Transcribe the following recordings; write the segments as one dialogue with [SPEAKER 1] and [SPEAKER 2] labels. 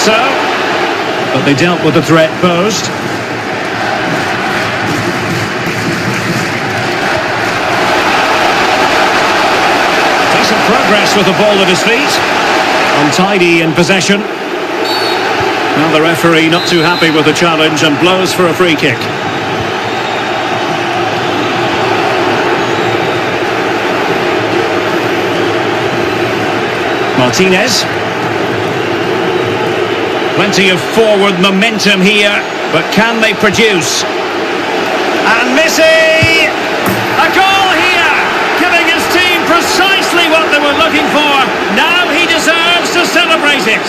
[SPEAKER 1] so, but they dealt with the threat posed. Decent progress with the ball at his feet. Untidy in possession. Now the referee not too happy with the challenge and blows for a free kick. Martinez. Plenty of forward momentum here, but can they produce? And Messi! A goal here! Giving his team precisely what they were looking for. Now he deserves to celebrate it.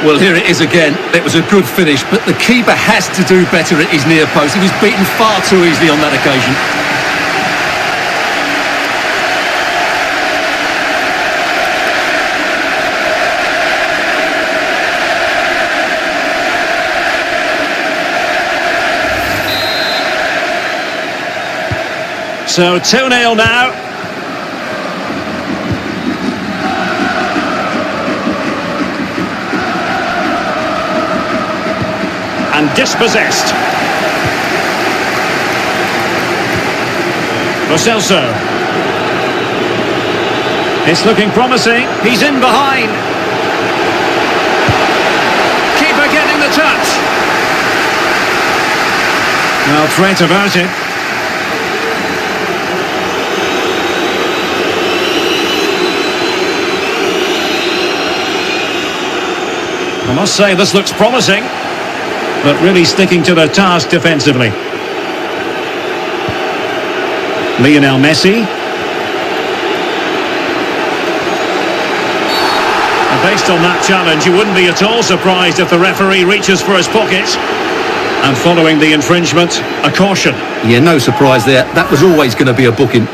[SPEAKER 2] Well, here it is again. It was a good finish, but the keeper has to do better at his near post. He was beaten far too easily on that occasion.
[SPEAKER 1] So 2-0 now. And dispossessed. Lo Celso. It's looking promising. He's in behind. Keeper getting the touch. Well, threat about it. I must say this looks promising, but really sticking to the task defensively. Lionel Messi. And based on that challenge, you wouldn't be at all surprised if the referee reaches for his pocket. And following the infringement, a caution.
[SPEAKER 2] Yeah, no surprise there. That was always going to be a booking.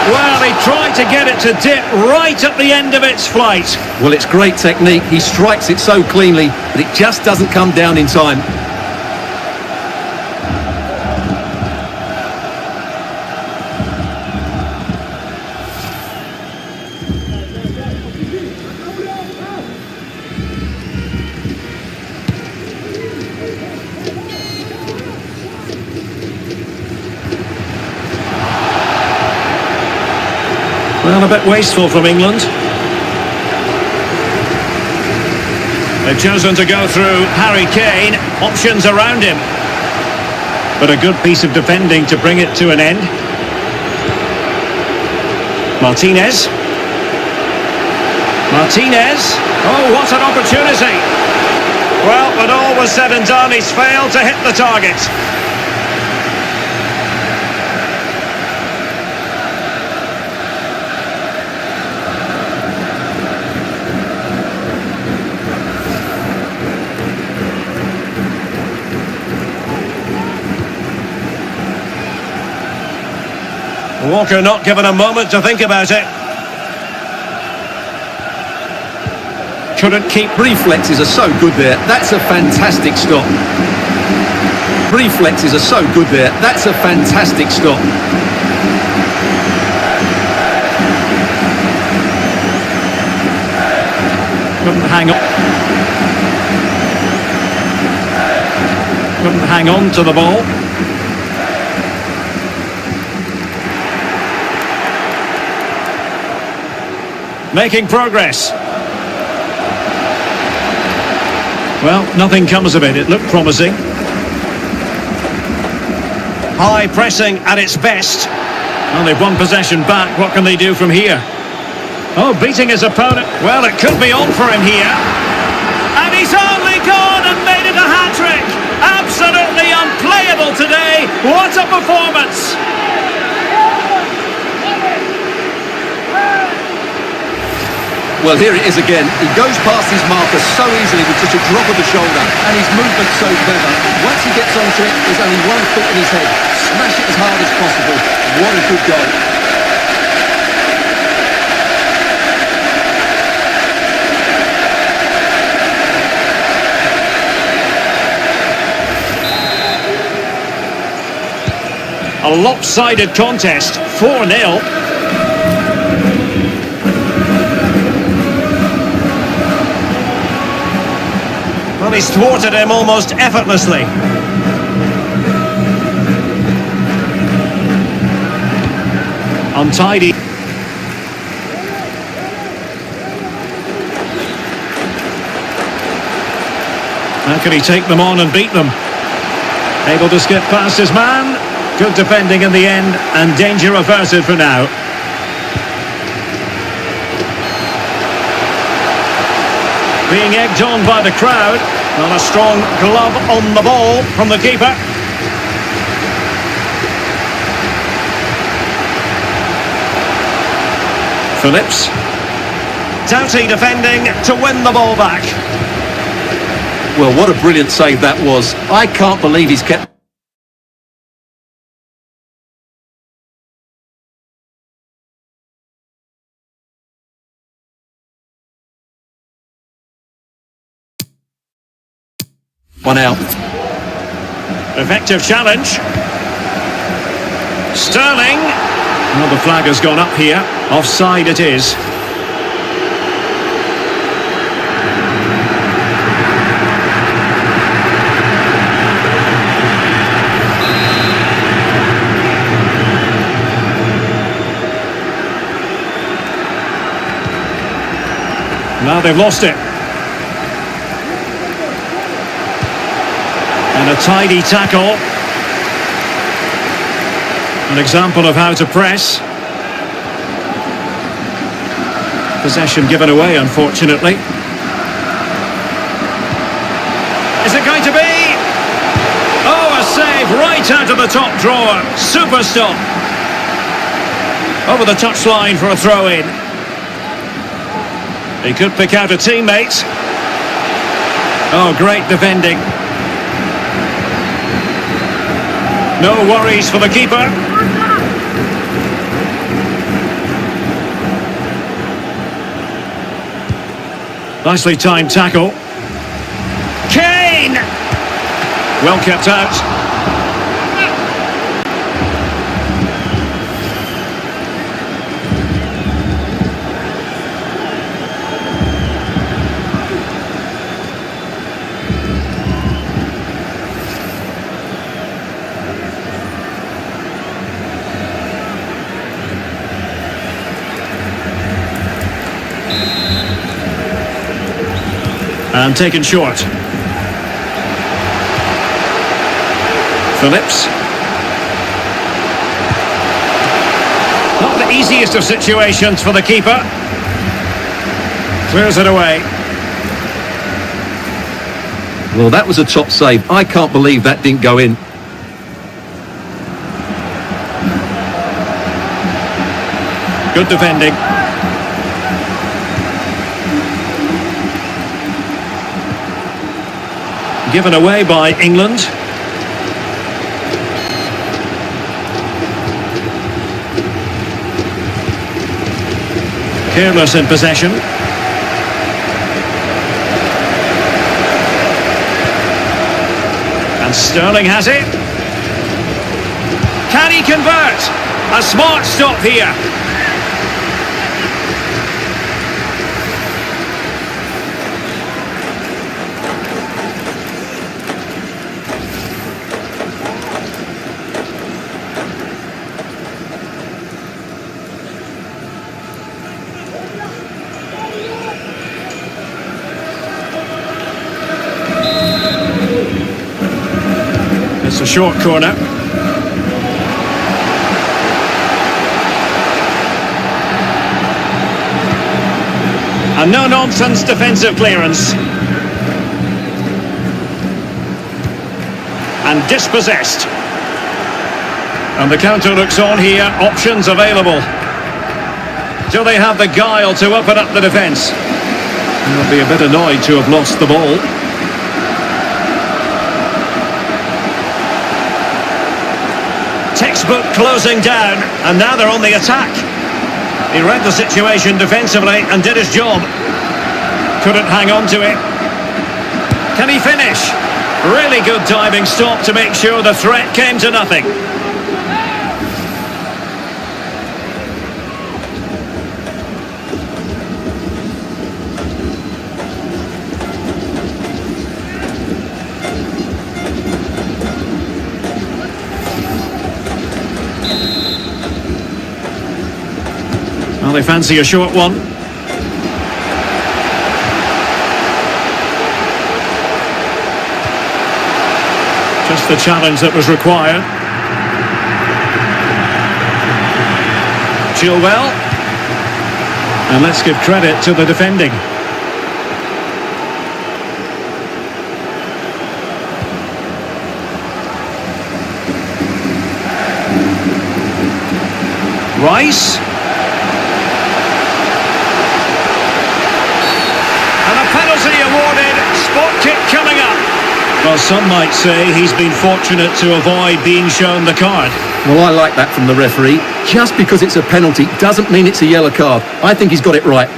[SPEAKER 1] Well, he tried to get it to dip right at the end of its flight.
[SPEAKER 2] Well, it's great technique. He strikes it so cleanly, but it just doesn't come down in time.
[SPEAKER 1] Well, a bit wasteful from England. They've chosen to go through Harry Kane. Options around him. But a good piece of defending to bring it to an end. Martinez. Martinez. Oh, what an opportunity. Well, when all was said and done, he's failed to hit the target. Walker not given a moment to think about it.
[SPEAKER 2] Couldn't keep. Reflexes are so good there. That's a fantastic stop. Reflexes are so good there. That's a fantastic stop.
[SPEAKER 1] Couldn't hang on. Couldn't hang on to the ball. Making progress. Well, nothing comes of it. It looked promising. High pressing at its best. Well, they've won possession back. What can they do from here? Oh, beating his opponent. Well, it could be on for him here. And he's only gone and made it a hat-trick. Absolutely unplayable today. What a performance.
[SPEAKER 2] Well, here it is again. He goes past his marker so easily with just a drop of the shoulder, and his movement's so clever. Once he gets onto it, there's only one thought in his head: smash it as hard as possible. What a good goal.
[SPEAKER 1] A lopsided contest, 4-0. Well, he's thwarted him almost effortlessly. Untidy. How can he take them on and beat them? Able to skip past his man. Good defending in the end, and danger averted for now. Being egged on by the crowd. Not a strong glove on the ball from the keeper. Phillips. Doughty defending to win the ball back.
[SPEAKER 2] Well, what a brilliant save that was. I can't believe he's kept... one out.
[SPEAKER 1] Effective challenge. Sterling. Well, the flag has gone up here. Offside it is. Now they've lost it. And a tidy tackle. An example of how to press. Possession given away, unfortunately. Is it going to be? Oh, a save right out of the top drawer. Super stop. Over the touchline for a throw-in. He could pick out a teammate. Oh, great defending. No worries for the keeper. Nicely timed tackle. Kane! Well kept out. And taken short. Phillips. Not the easiest of situations for the keeper. Clears it away.
[SPEAKER 2] Well, that was a top save. I can't believe that didn't go in.
[SPEAKER 1] Good defending. Given away by England. Careless in possession. And Sterling has it. Can he convert? A smart stop here. It's a short corner. A no-nonsense defensive clearance. And dispossessed. And the counter looks on here. Options available. Do they have the guile to open up the defence? They'll be a bit annoyed to have lost the ball. Textbook closing down, and now they're on the attack. He read the situation defensively and did his job. Couldn't hang on to it. Can he finish? Really good diving stop to make sure the threat came to nothing. Well, they fancy a short one. Just the challenge that was required. Chilwell. And let's give credit to the defending. Rice. And a penalty awarded. Spot kick coming up. Well, some might say he's been fortunate to avoid being shown the card.
[SPEAKER 2] Well, I like that from the referee. Just because it's a penalty doesn't mean it's a yellow card. I think he's got it right.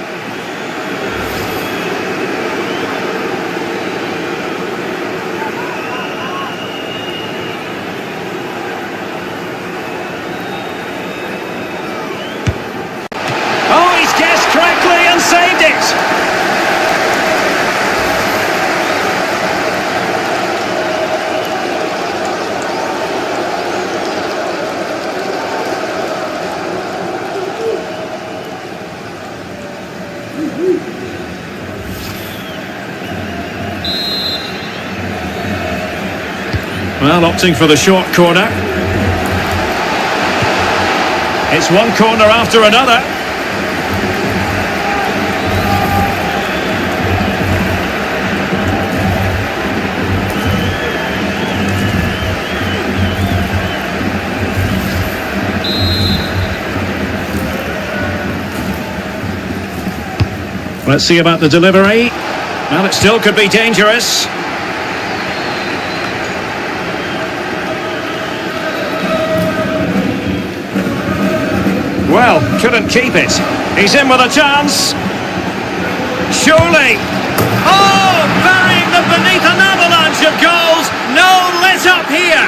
[SPEAKER 1] Oh, he's guessed correctly and saved it. Well, opting for the short corner. It's one corner after another. Let's see about the delivery. Well, it still could be dangerous. Well, couldn't keep it. He's in with a chance. Surely. Oh, burying them beneath an avalanche of goals. No let up here.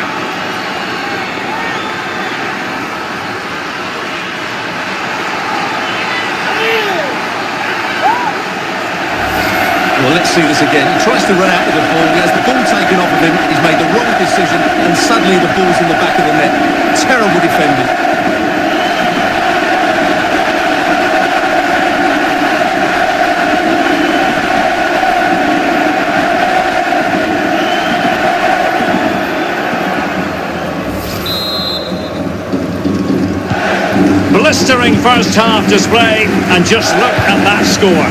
[SPEAKER 2] Well, let's see this again. He tries to run out with the ball. He has the ball taken off of him. He's made the wrong decision, and suddenly the ball's in the back of the net. Terrible defending.
[SPEAKER 1] Blistering first half display, and just look at that score.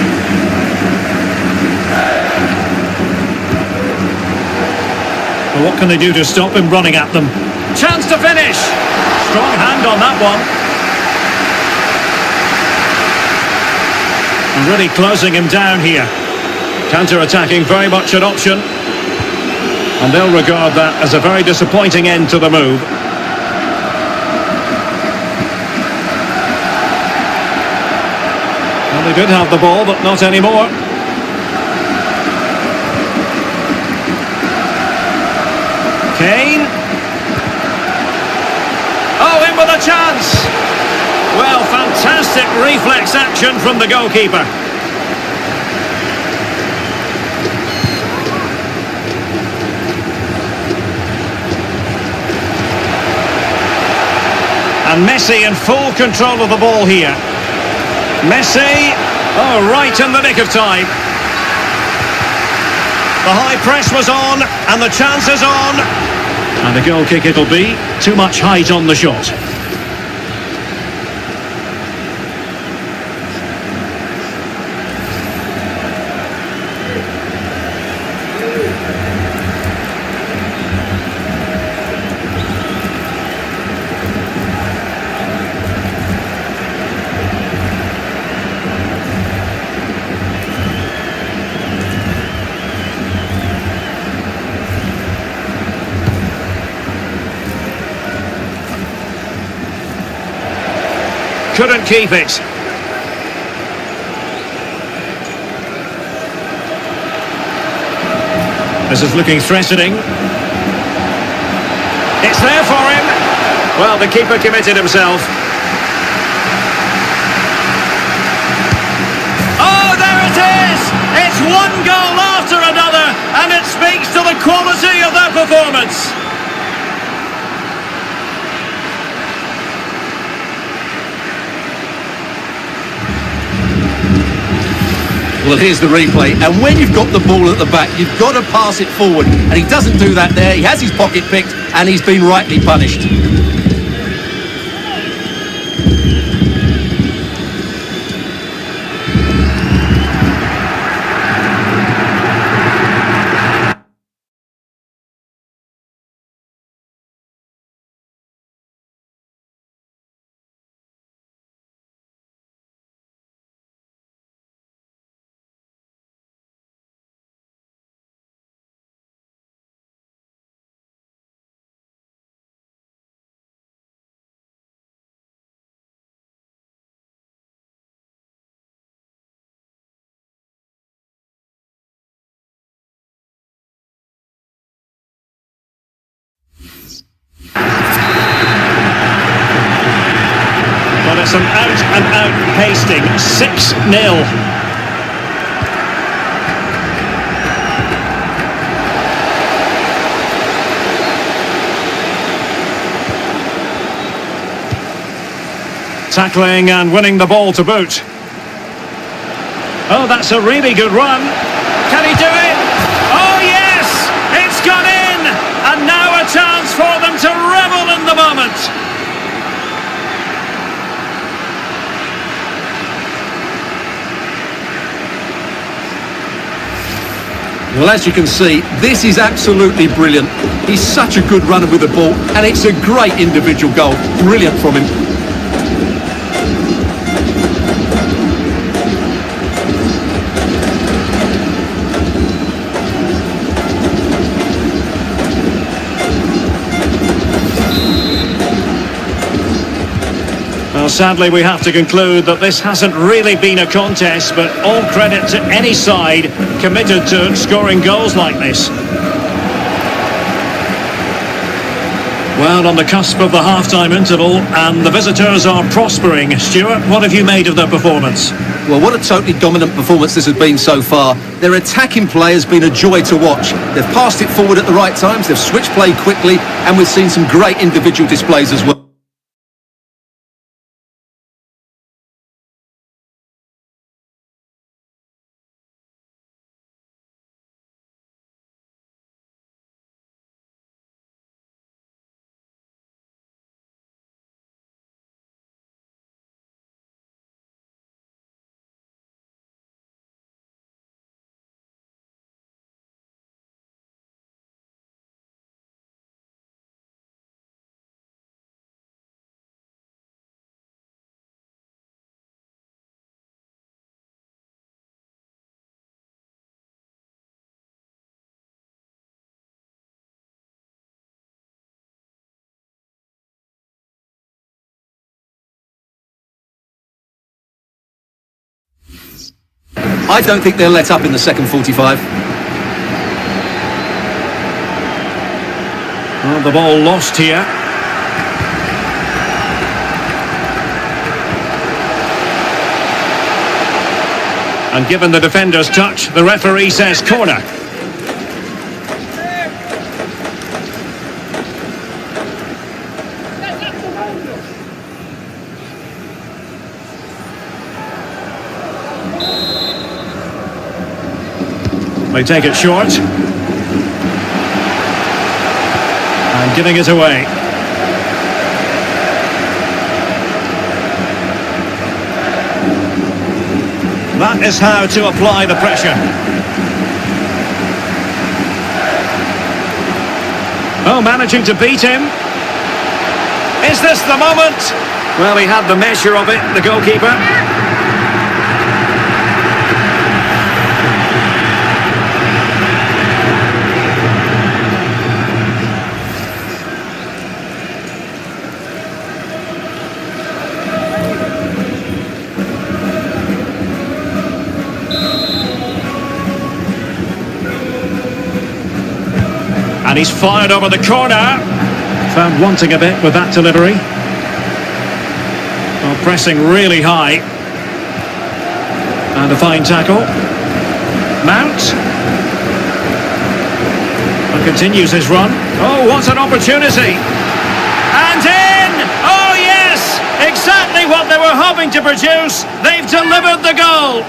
[SPEAKER 1] Well, what can they do to stop him running at them? Chance to finish! Strong hand on that one. And really closing him down here. Counter-attacking, very much an option. And they'll regard that as a very disappointing end to the move. They did have the ball, but not anymore. Kane. Oh, in with a chance. Well, fantastic reflex action from the goalkeeper. And Messi in full control of the ball here. Messi, oh, right in the nick of time. The high press was on, and the chance is on. And a goal kick it'll be. Too much height on the shot. couldn't keep it. This is looking threatening. It's there for him. Well, the keeper committed himself. Oh, there it is! It's one goal after another, and it speaks to the quality of their performance.
[SPEAKER 2] Well, here's the replay, and when you've got the ball at the back, you've got to pass it forward, and he doesn't do that there. He has his pocket picked, and he's been rightly punished.
[SPEAKER 1] But it's an out-and-out pasting, 6-0. Tackling and winning the ball to boot. Oh, that's a really good run. Can he do it? Oh, yes! It's gone in! And now a chance for them to revel in the moment.
[SPEAKER 2] Well, as you can see, this is absolutely brilliant. He's such a good runner with the ball, and it's a great individual goal. Brilliant from him.
[SPEAKER 1] Well, sadly, we have to conclude that this hasn't really been a contest, but all credit to any side committed to scoring goals like this. Well, on the cusp of the half-time interval, and the visitors are prospering. Stuart, what have you made of their performance?
[SPEAKER 2] Well, what a totally dominant performance this has been so far. Their attacking play has been a joy to watch. They've passed it forward at the right times, they've switched play quickly, and we've seen some great individual displays as well. I don't think they'll let up in the second 45.
[SPEAKER 1] Well, the ball lost here. And given the defender's touch, the referee says corner. They take it short. And giving it away. That is how to apply the pressure. Oh, managing to beat him. Is this the moment? Well, he had the measure of it, the goalkeeper. And he's fired over the corner. Found wanting a bit with that delivery. Well, pressing really high. And a fine tackle. Mount. And continues his run. Oh, what an opportunity. And in! Oh, yes! Exactly what they were hoping to produce. They've delivered the goal.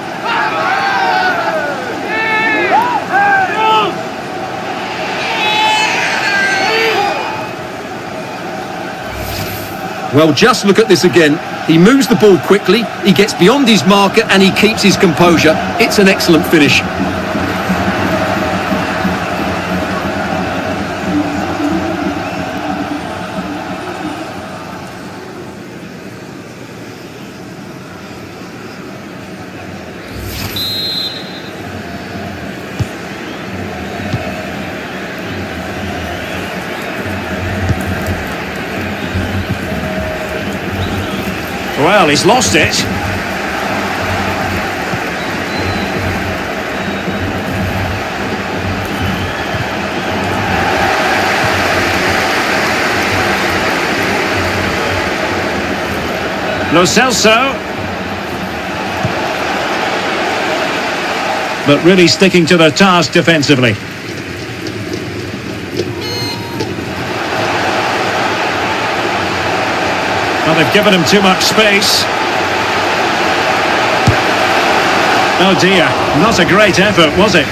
[SPEAKER 2] Well, just look at this again. He moves the ball quickly, he gets beyond his marker and he keeps his composure. It's an excellent finish.
[SPEAKER 1] Well, he's lost it. Lo Celso. But really sticking to their task defensively. Well, they've given him too much space. Oh dear, not a great effort, was it?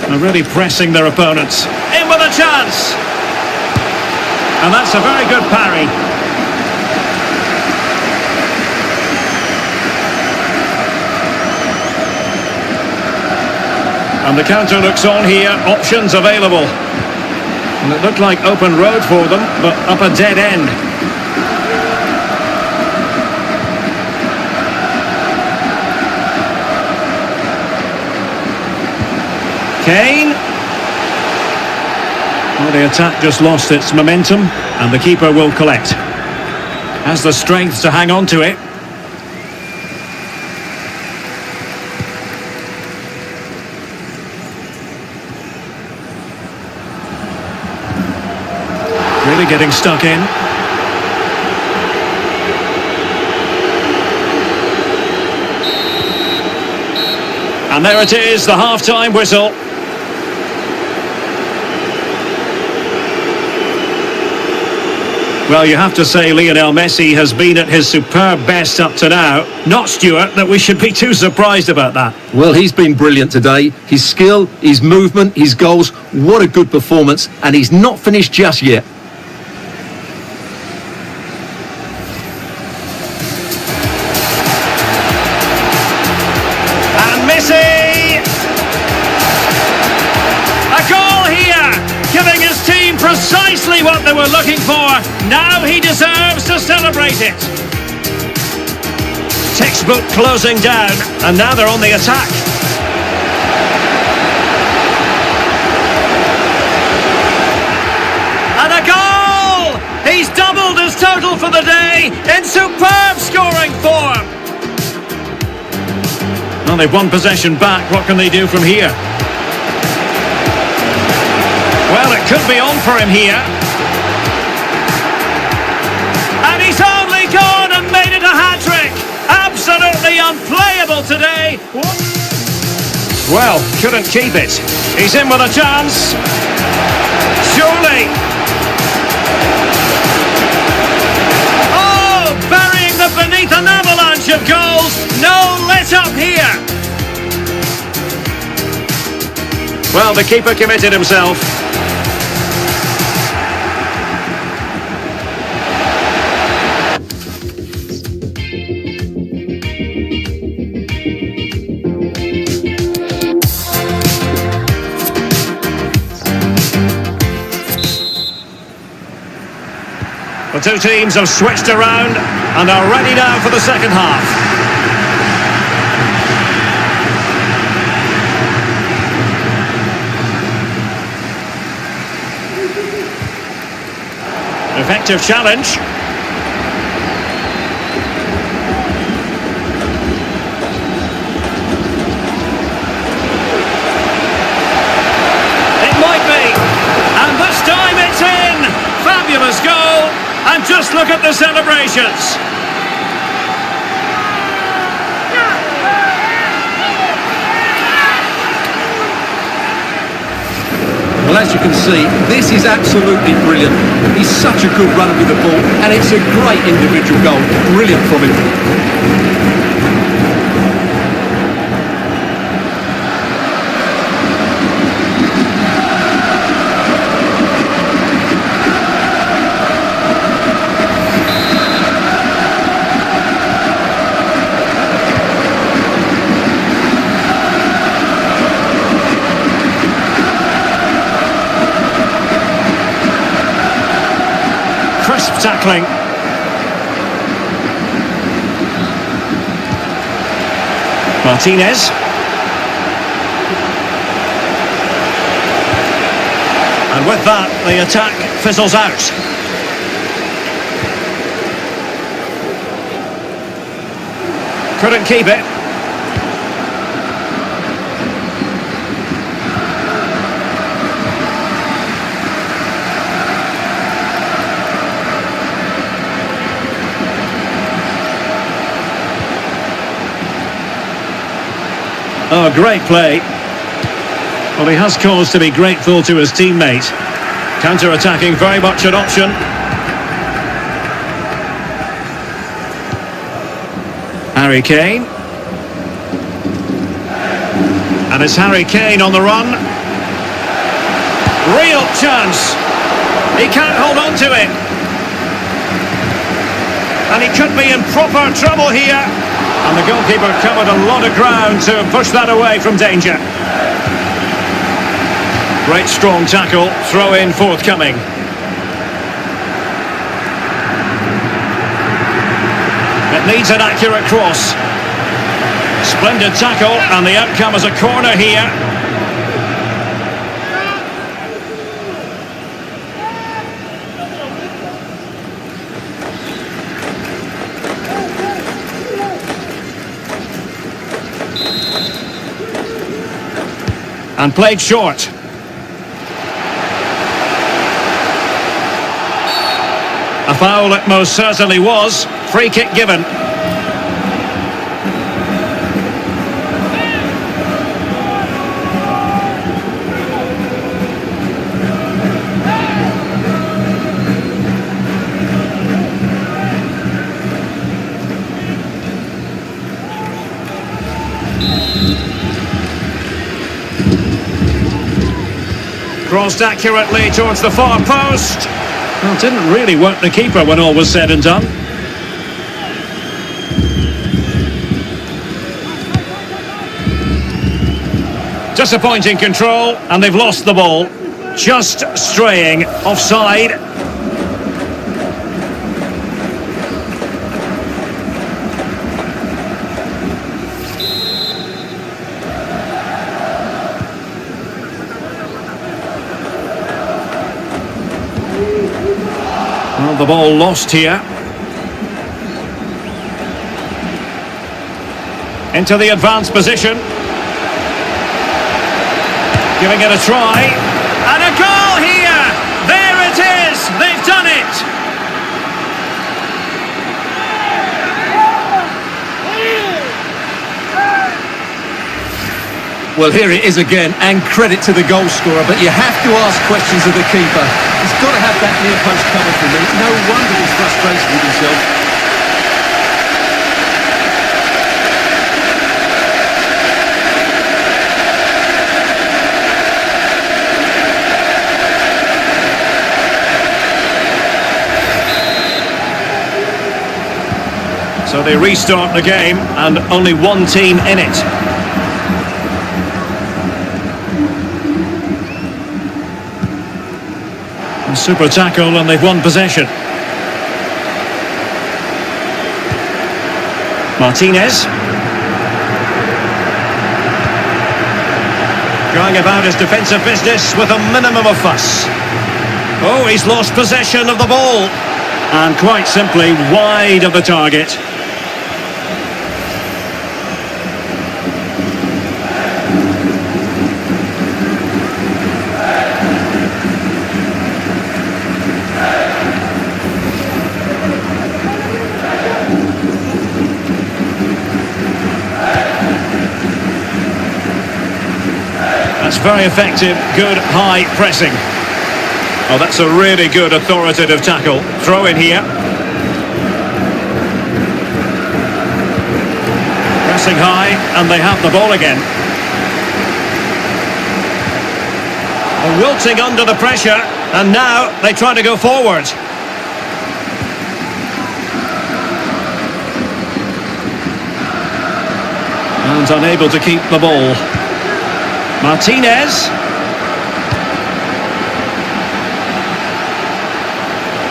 [SPEAKER 1] They're really pressing their opponents. In with a chance! And that's a very good parry. And the counter looks on here, options available. And it looked like open road for them, but up a dead end. Kane. Well, the attack just lost its momentum, and the keeper will collect. Has the strength to hang on to it. Really getting stuck in. And there it is, the half-time whistle. Well, you have to say Lionel Messi has been at his superb best up to now. Not, Stuart, that we should be too surprised about that.
[SPEAKER 2] Well, he's been brilliant today. His skill, his movement, his goals, what a good performance. And he's not finished just yet.
[SPEAKER 1] And Messi! A goal here! Giving his team precisely what they were looking for. Now he deserves to celebrate it. Textbook closing down, and now they're on the attack. And a goal! He's doubled his total for the day in superb scoring form. Well, they've won possession back. What can they do from here? Well, it could be on for him here. And he's only gone and made it a hat-trick. Absolutely unplayable today. Well, couldn't keep it. He's in with a chance. Surely. Oh, burying them beneath an avalanche of goals. No let-up here. Well, the keeper committed himself. The two teams have switched around and are ready now for the second half. Effective challenge. It might be. And this time it's in. Fabulous goal. And just look at the celebrations.
[SPEAKER 2] Well, as you can see, this is absolutely brilliant. He's such a good runner with the ball, and it's a great individual goal. Brilliant from him.
[SPEAKER 1] Crisp tackling. Martinez. And with that, the attack fizzles out. Couldn't keep it. Oh, great play. Well, he has cause to be grateful to his teammate. Counter-attacking, very much an option. Harry Kane. And it's Harry Kane on the run. Real chance. He can't hold on to it. And he could be in proper trouble here. And the goalkeeper covered a lot of ground to push that away from danger. Great strong tackle, throw in forthcoming. It needs an accurate cross. Splendid tackle, and the outcome is a corner here. And played short. A foul it most certainly was. Free kick given. Crossed accurately towards the far post. Well, didn't really work the keeper when all was said and done. Disappointing control, and they've lost the ball. Just straying offside. Well, the ball lost here. Into the advanced position. Giving it a try. And a goal here! There it is! They've done it!
[SPEAKER 2] Well, here it is again, and credit to the goal scorer, but you have to ask questions of the keeper. He's got to have that near post covered for me. No wonder he's frustrated with himself.
[SPEAKER 1] So they restart the game, and only one team in it. A super tackle, and they've won possession. Martinez. Going about his defensive business with a minimum of fuss. Oh, he's lost possession of the ball. And quite simply, wide of the target. That's very effective, good high pressing. Oh, that's a really good authoritative tackle. Throw in here. Pressing high, and they have the ball again. Wilting under the pressure, and now they try to go forward. And unable to keep the ball. Martinez.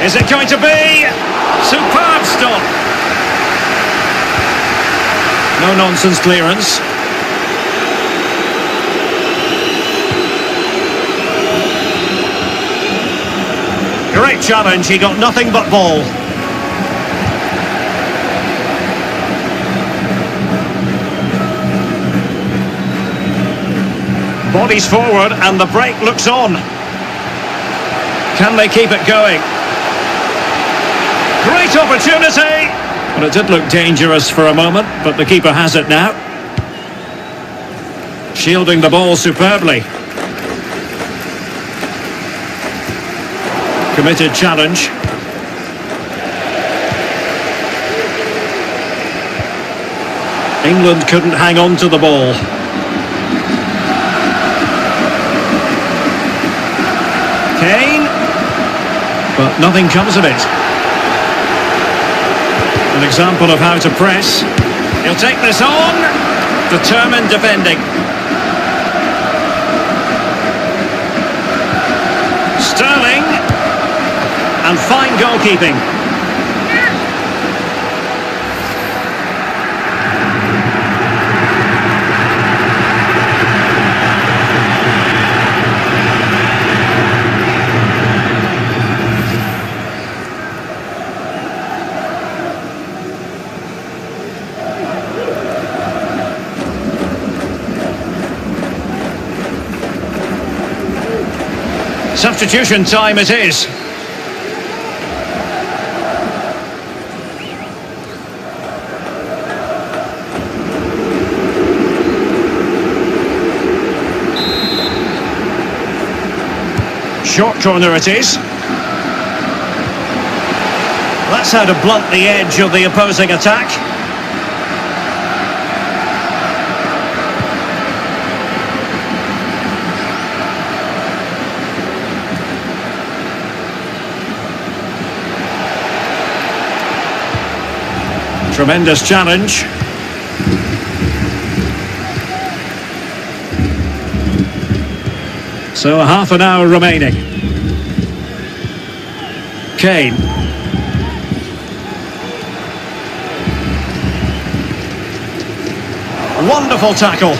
[SPEAKER 1] Is it going to be? Superb stop. No nonsense clearance. Great challenge, he got nothing but ball. Bodies forward and the break looks on. Can they keep it going? Great opportunity! Well, it did look dangerous for a moment, but the keeper has it now. Shielding the ball superbly. Committed challenge. England couldn't hang on to the ball. Kane, but nothing comes of it. An example of how to press. He'll take this on. Determined defending. Sterling, and fine goalkeeping. Substitution time it is. Short corner it is. That's how to blunt the edge of the opposing attack. Tremendous challenge. So a half an hour remaining. Kane. Wonderful tackle.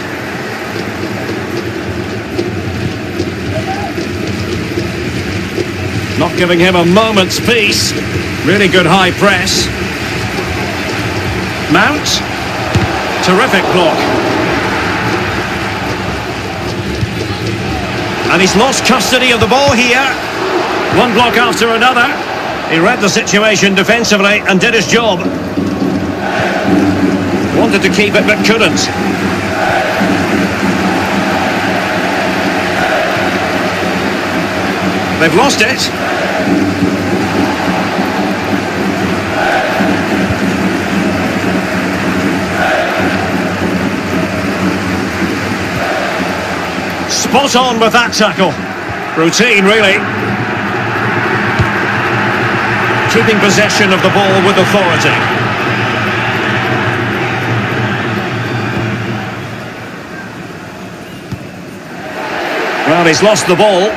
[SPEAKER 1] Not giving him a moment's peace. Really good high press. Mount. Terrific block. And he's lost custody of the ball here. One block after another. He read the situation defensively and did his job. Wanted to keep it but couldn't. They've lost it. Spot on with that tackle. Routine, really. Keeping possession of the ball with authority. Well, he's lost the ball.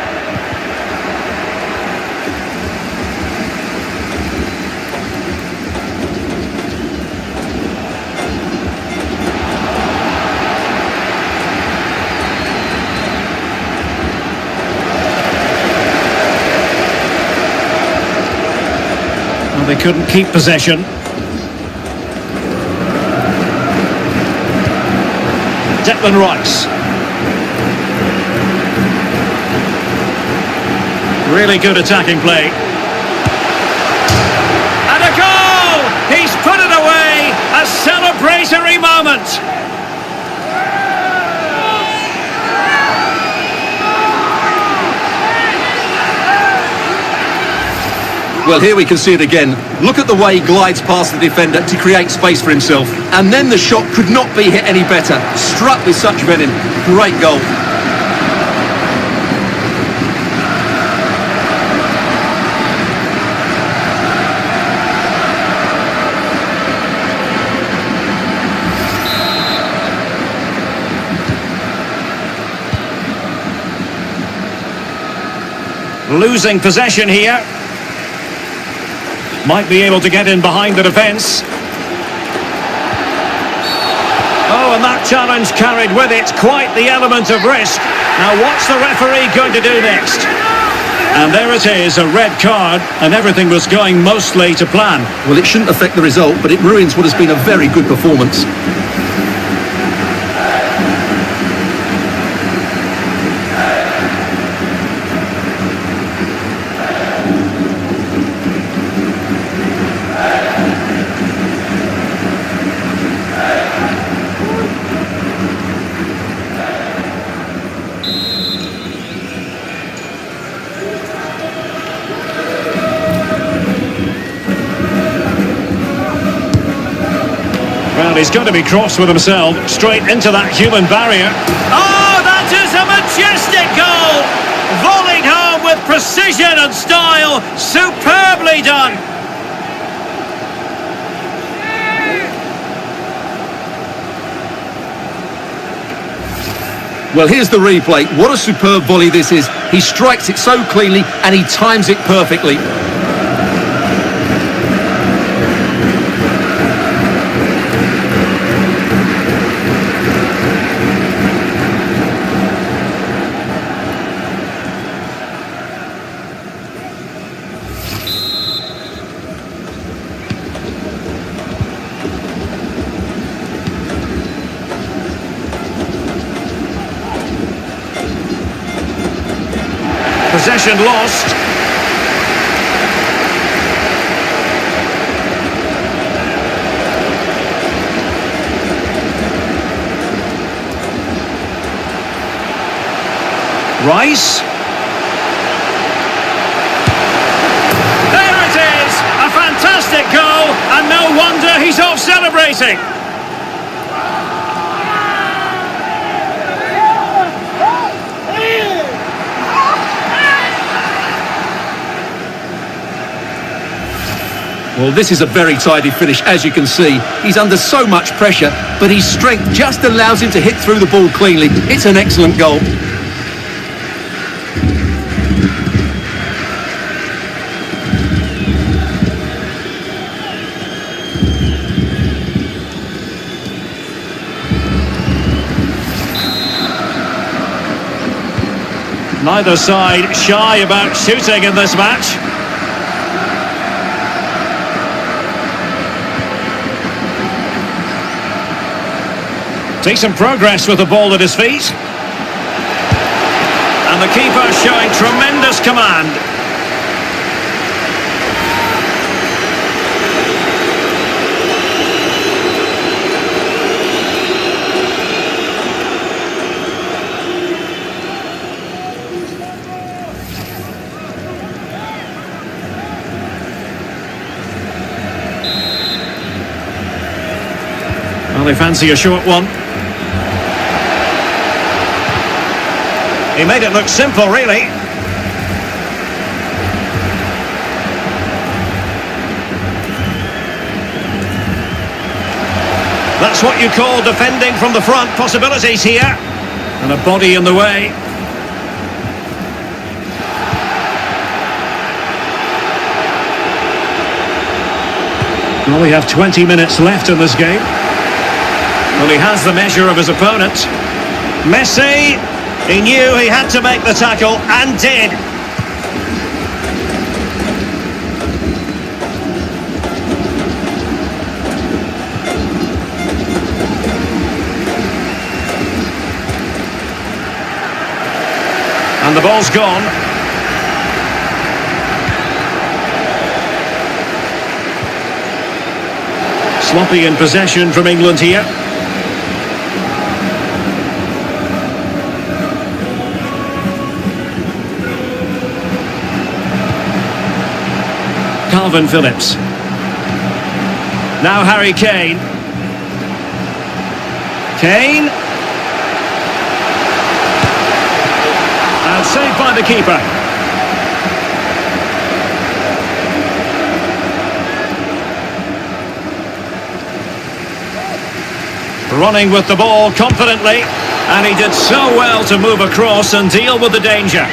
[SPEAKER 1] couldn't keep possession. Declan Rice. Really good attacking play. And a goal! He's put it away! A celebratory moment!
[SPEAKER 2] Well, here we can see it again. Look at the way he glides past the defender to create space for himself. And then the shot could not be hit any better. Struck with such venom. Great goal.
[SPEAKER 1] Losing possession here. Might be able to get in behind the defence. Oh, and that challenge carried with it quite the element of risk. Now what's the referee going to do next? And there it is, a red card, and everything was going mostly to plan.
[SPEAKER 2] Well, it shouldn't affect the result, but it ruins what has been a very good performance.
[SPEAKER 1] Well, he's going to be cross with himself, straight into that human barrier. Oh, that is a majestic goal! Volleyed home with precision and style, superbly done!
[SPEAKER 2] Well, here's the replay. What a superb volley this is. He strikes it so cleanly and he times it perfectly.
[SPEAKER 1] Possession lost. Rice. There it is! A fantastic goal, and no wonder he's off celebrating.
[SPEAKER 2] Well, this is a very tidy finish, as you can see. He's under so much pressure, but his strength just allows him to hit through the ball cleanly. It's an excellent goal.
[SPEAKER 1] Neither side shy about shooting in this match. Decent progress with the ball at his feet. And the keeper showing tremendous command. Well, they fancy a short one. He made it look simple, really. That's what you call defending from the front. Possibilities here. And a body in the way. Well, we have 20 minutes left in this game. Well, he has the measure of his opponent. Messi, he knew he had to make the tackle, and did. the ball's gone. Sloppy in possession from England here. Calvin Phillips. Now Harry Kane. Kane. And saved by the keeper. Running with the ball confidently, and he did so well to move across and deal with the danger.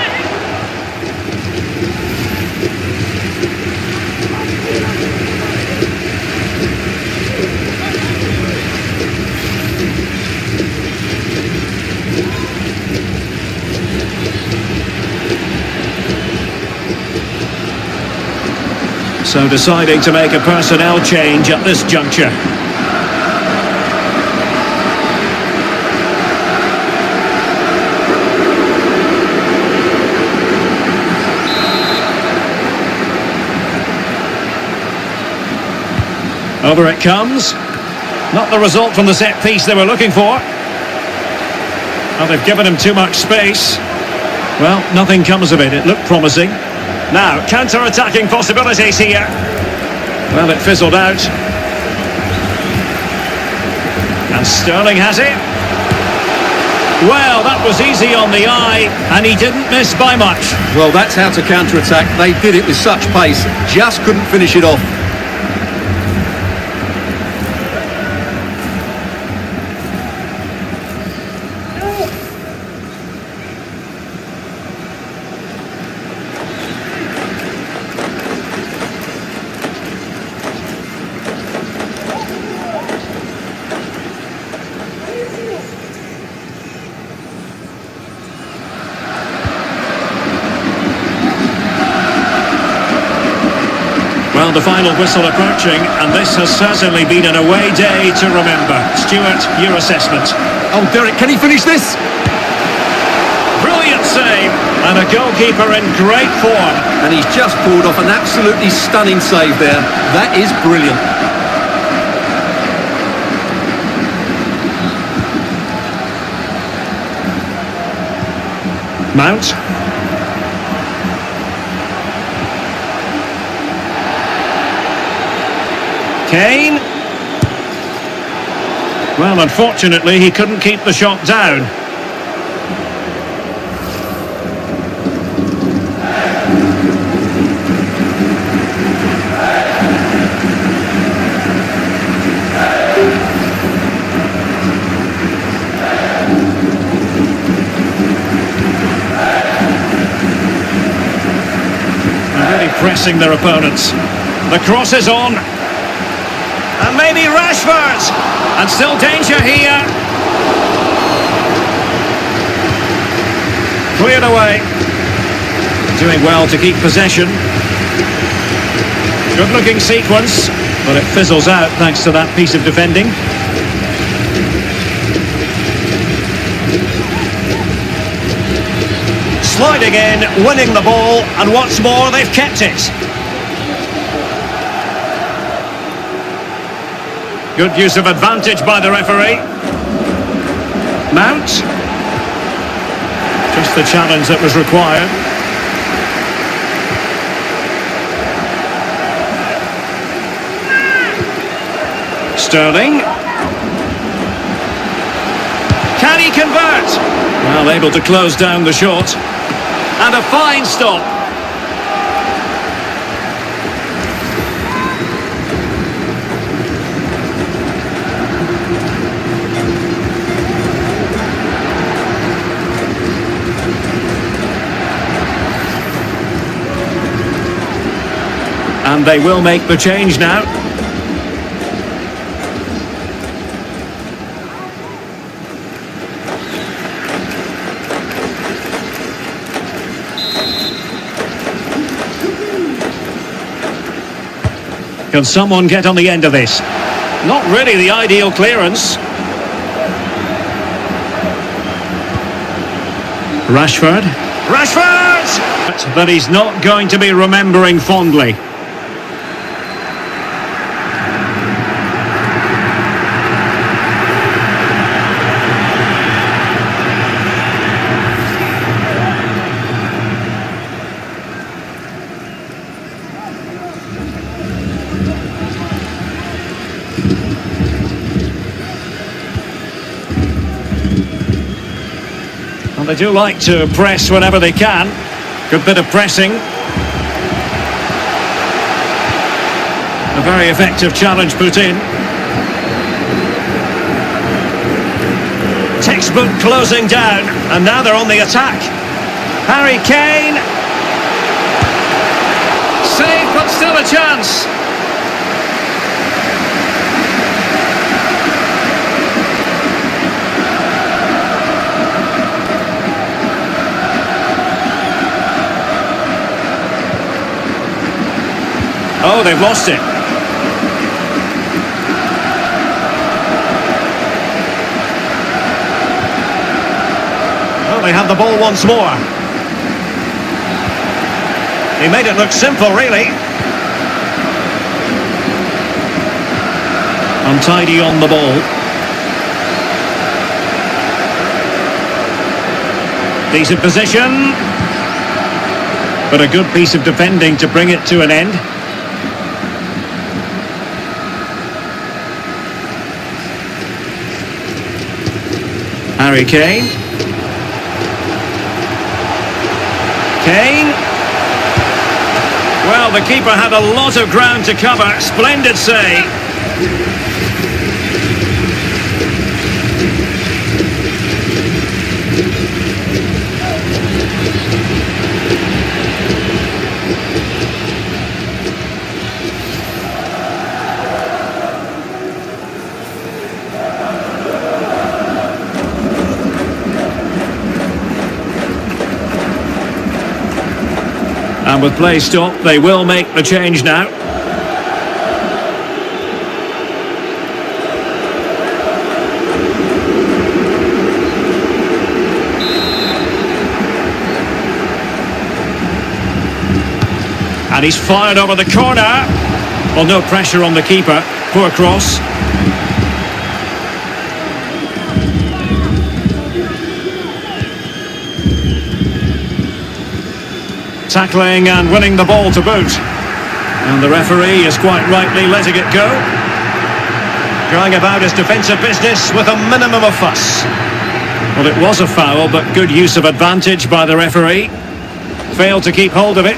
[SPEAKER 1] So deciding to make a personnel change at this juncture. Over it comes. Not the result from the set piece they were looking for. Well, they've given him too much space. Well, nothing comes of it. It looked promising. Now, counter-attacking possibilities here. Well, it fizzled out. And Sterling has it. Well, that was easy on the eye, and he didn't miss by much.
[SPEAKER 2] Well, that's how to counter-attack. They did it with such pace. Just couldn't finish it off.
[SPEAKER 1] Well, the final whistle approaching, and this has certainly been an away day to remember. Stuart, your assessment?
[SPEAKER 2] Oh, Derek, can he finish this?
[SPEAKER 1] Brilliant save, and a goalkeeper in great form.
[SPEAKER 2] And he's just pulled off an absolutely stunning save there. That is brilliant.
[SPEAKER 1] Mount. Kane. Well, unfortunately, he couldn't keep the shot down. They're really pressing their opponents. The cross is on. And maybe Rashford, and still danger here. Cleared away. Doing well to keep possession. Good looking sequence, but it fizzles out thanks to that piece of defending. Sliding in, winning the ball, and what's more, they've kept it. Good use of advantage by the referee. Mount. Just the challenge that was required. Sterling. Can he convert? Well, able to close down the shot. And a fine stop. And they will make the change now. Can someone get on the end of this? Not really the ideal clearance. Rashford. Rashford! That he's not going to be remembering fondly. Well, they do like to press whenever they can. Good bit of pressing. A very effective challenge put in. Textbook closing down, and now they're on the attack. Harry Kane. Save, but still a chance. Oh, they've lost it. Oh, they have the ball once more. He made it look simple, really. Untidy on the ball. Decent position. But a good piece of defending to bring it to an end. Harry Kane. Kane. Well, the keeper had a lot of ground to cover. Splendid save. And with play stopped, they will make the change now. And he's fired over the corner. Well, no pressure on the keeper. Poor cross. Tackling and winning the ball to boot. And the referee is quite rightly letting it go. Going about his defensive business with a minimum of fuss. Well, it was a foul, but good use of advantage by the referee. Failed to keep hold of it.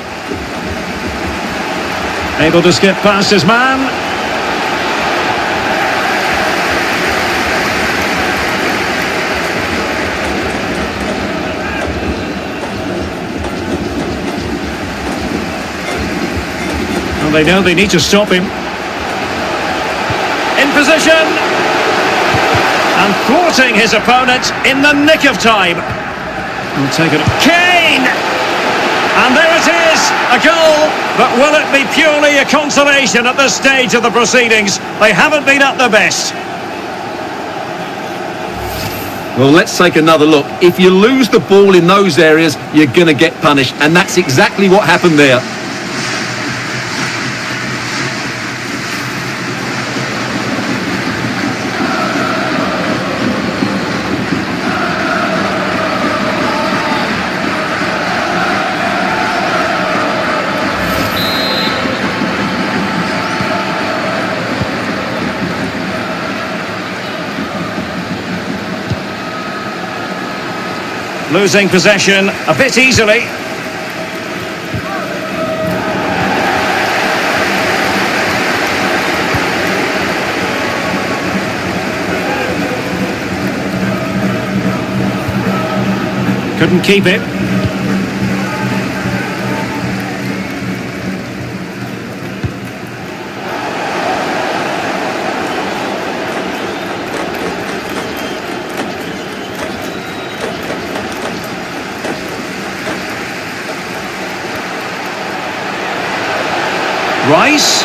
[SPEAKER 1] Able to skip past his man. They know they need to stop him. In position. And thwarting his opponent in the nick of time. We'll take it. Kane! And there it is, a goal. But will it be purely a consolation at this stage of the proceedings? They haven't been at their best.
[SPEAKER 2] Well, let's take another look. If you lose the ball in those areas, you're going to get punished. And that's exactly what happened there.
[SPEAKER 1] Losing possession a bit easily. Couldn't keep it. Rice.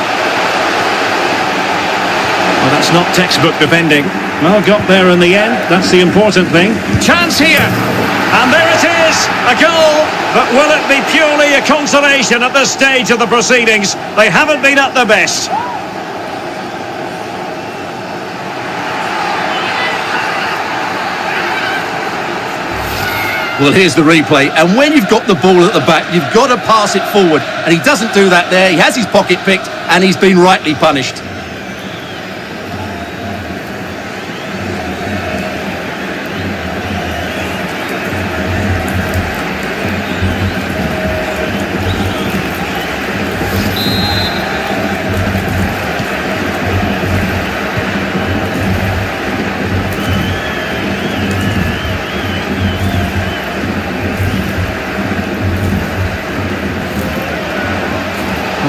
[SPEAKER 1] Well, that's not textbook defending. Well, got there in the end. That's the important thing. Chance here. And there it is. is a goal, but will it be purely a consolation at this stage of the proceedings? They haven't been at their best.
[SPEAKER 2] Well, here's the replay, and when you've got the ball at the back, you've got to pass it forward, and he doesn't do that there. He has his pocket picked, and he's been rightly punished.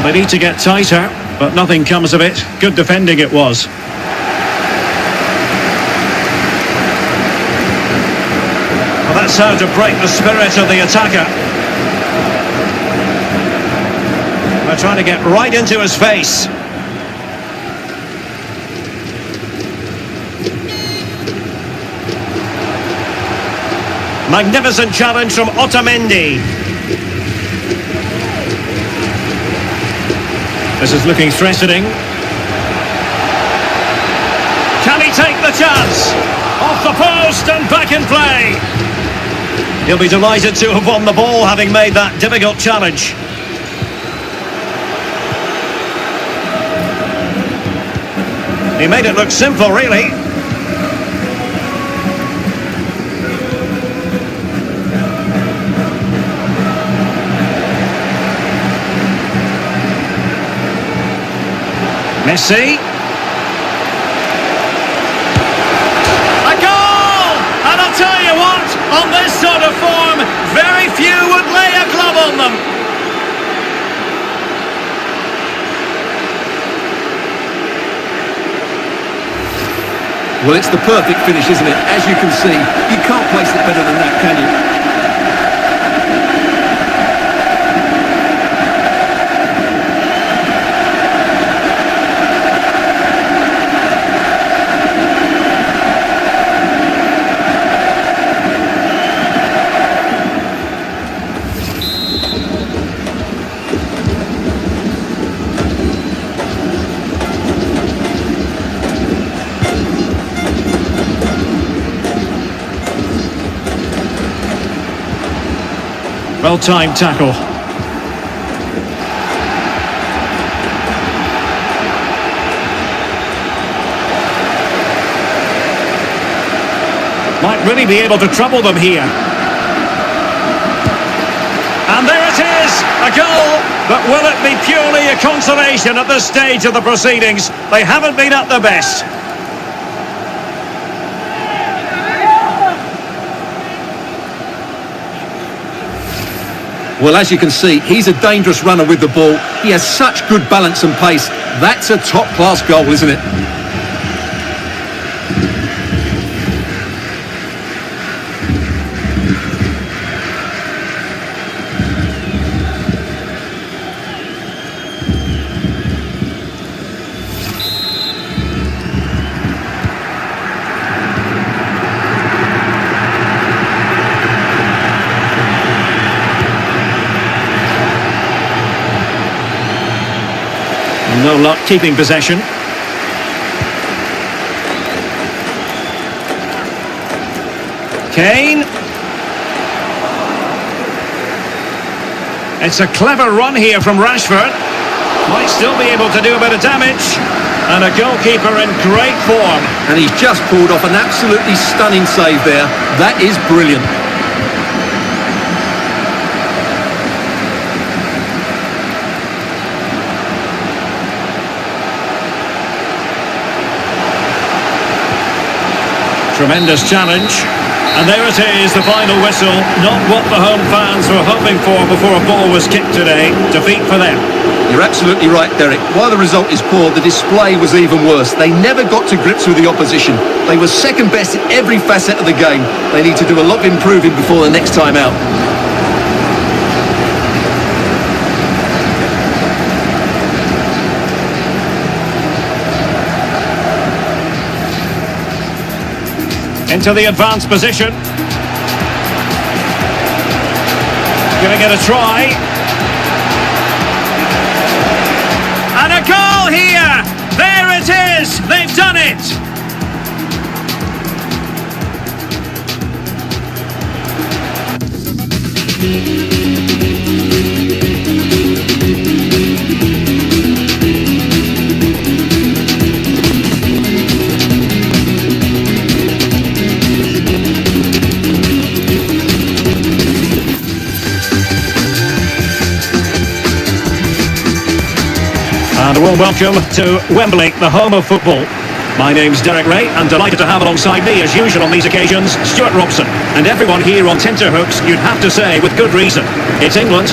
[SPEAKER 1] They need to get tighter, but nothing comes of it. Good defending it was. Well, that's how to break the spirit of the attacker. They're trying to get right into his face. Magnificent challenge from Otamendi. This is looking threatening. Can he take the chance? Off the post and back in play. He'll be delighted to have won the ball, having made that difficult challenge. He made it look simple, really. Messi. A goal! And I'll tell you what, on this sort of form, very few would lay a glove on them.
[SPEAKER 2] Well, it's the perfect finish, isn't it? As you can see, you can't place it better than that, can you?
[SPEAKER 1] Well-timed tackle. Might really be able to trouble them here. And there it is, a goal, but will it be purely a consolation at this stage of the proceedings? They haven't been at their best.
[SPEAKER 2] Well, as you can see, he's a dangerous runner with the ball. He has such good balance and pace. That's a top-class goal, isn't it?
[SPEAKER 1] No luck keeping possession. Kane. It's a clever run here from Rashford. Might still be able to do a bit of damage. And a goalkeeper in great form.
[SPEAKER 2] And he's just pulled off an absolutely stunning save there. That is brilliant.
[SPEAKER 1] Tremendous challenge. And there it is, the final whistle. Not what the home fans were hoping for before a ball was kicked today. Defeat for them.
[SPEAKER 2] You're absolutely right, Derek. While the result is poor, the display was even worse. They never got to grips with the opposition. They were second best in every facet of the game. They need to do a lot of improving before the next time out.
[SPEAKER 1] Into the advanced position. Gonna get a try. And a goal here! There it is! They've done it! And a warm welcome to Wembley, the home of football. My name's Derek Ray, and delighted to have alongside me, as usual on these occasions, Stuart Robson. And everyone here on tenterhooks, you'd have to say, with good reason, it's England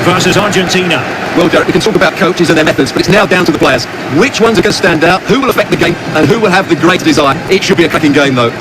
[SPEAKER 1] versus Argentina.
[SPEAKER 2] Well, Derek, we can talk about coaches and their methods, but it's now down to the players. Which ones are going to stand out, who will affect the game, and who will have the great desire? It should be a cracking game, though.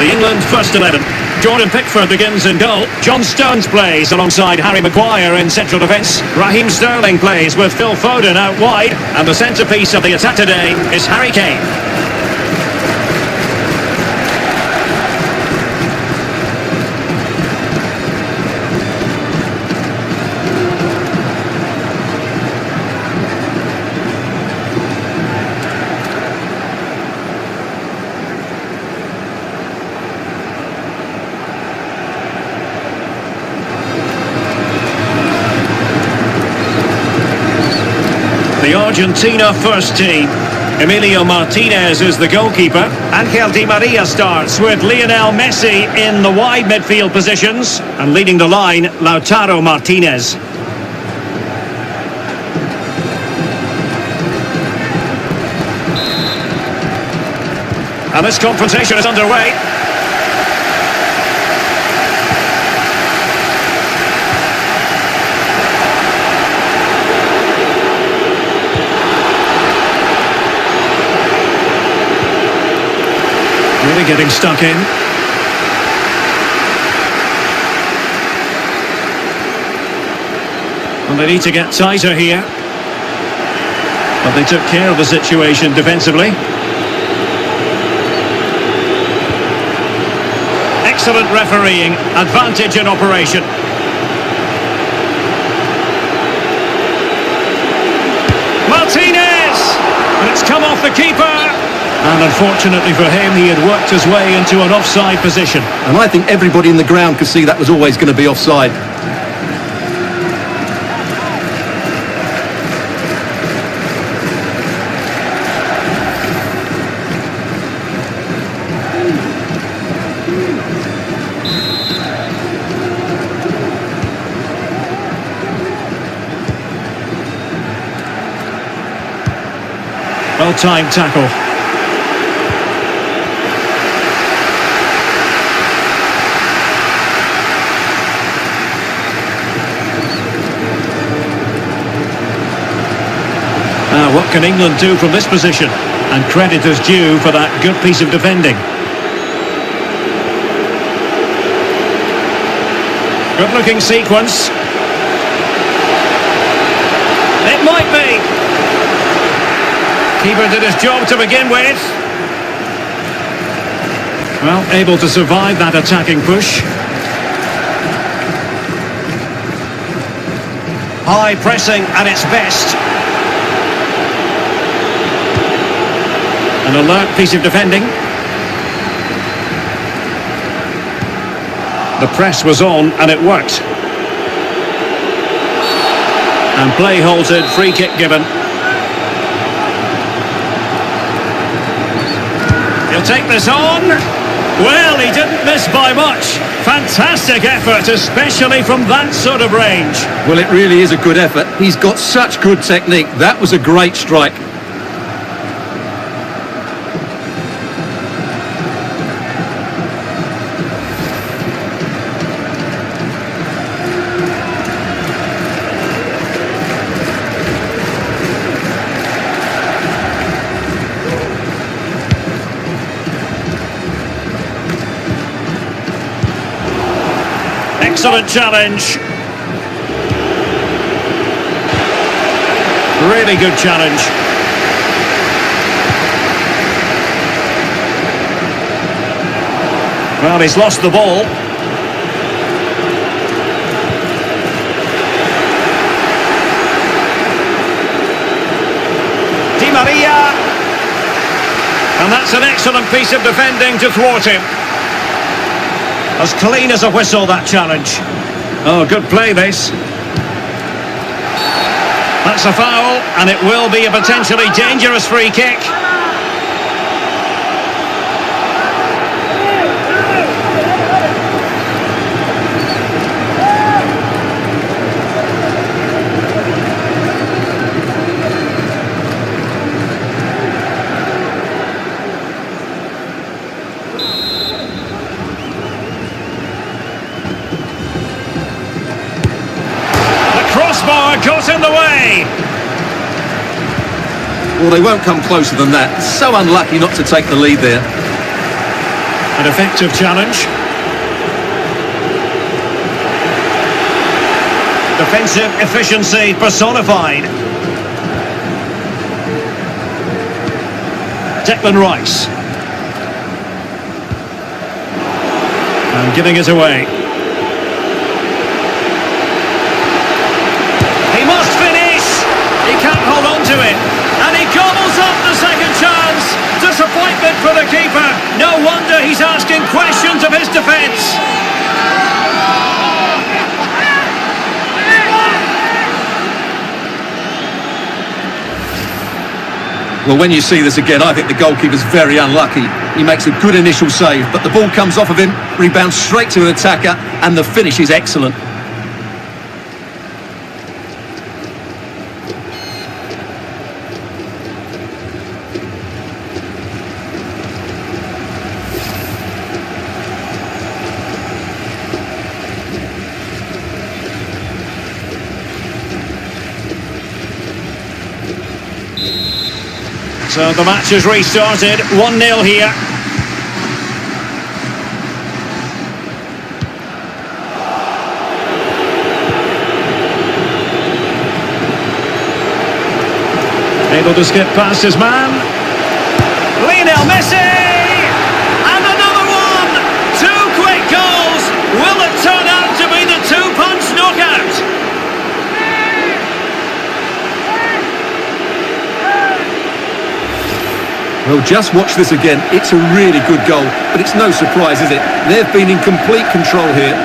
[SPEAKER 1] The England first 11. Jordan Pickford begins in goal. John Stones plays alongside Harry Maguire in central defence. Raheem Sterling plays with Phil Foden out wide. And the centrepiece of the attack today is Harry Kane. The Argentina first team. Emilio Martinez is the goalkeeper. Angel Di Maria starts with Lionel Messi in the wide midfield positions. And leading the line, Lautaro Martinez. And this confrontation is underway. Really getting stuck in. And they need to get tighter here. But they took care of the situation defensively. Excellent refereeing. Advantage in operation. Martinez! And it's come off the keeper. And unfortunately for him, he had worked his way into an offside position.
[SPEAKER 2] And I think everybody in the ground could see that was always going to be offside.
[SPEAKER 1] Well-timed tackle. Now, what can England do from this position? And credit is due for that good piece of defending. Good-looking sequence. It might be. Keeper did his job to begin with. Well, able to survive that attacking push. High pressing at its best. An alert piece of defending. The press was on and it worked. And play halted, free kick given. He'll take this on. Well, he didn't miss by much. Fantastic effort, especially from that sort of range.
[SPEAKER 2] Well, it really is a good effort. He's got such good technique. That was a great strike.
[SPEAKER 1] Excellent challenge. Really good challenge. Well, he's lost the ball. Di Maria. And that's an excellent piece of defending to thwart him. As clean as a whistle, that challenge. Oh, good play, this. That's a foul, and it will be a potentially dangerous free kick. Crossbar got in the way.
[SPEAKER 2] Well, they won't come closer than that. So unlucky not to take the lead there.
[SPEAKER 1] An effective challenge. Defensive efficiency personified. Declan Rice. And giving it away. He must finish. He can't hold on to it. And he gobbles up the second chance. Disappointment for the keeper. No wonder he's asking questions of his defence.
[SPEAKER 2] Well, when you see this again, I think the goalkeeper's very unlucky. He makes a good initial save, but the ball comes off of him, rebounds straight to an attacker, and the finish is excellent.
[SPEAKER 1] So the match has restarted, 1-0 here. Able to skip past his man. Lionel Messi! And another one! Two quick goals! Will it turn out to be the two-punch knockout?
[SPEAKER 2] Well, just watch this again. It's a really good goal, but it's no surprise, is it? They've been in complete control here.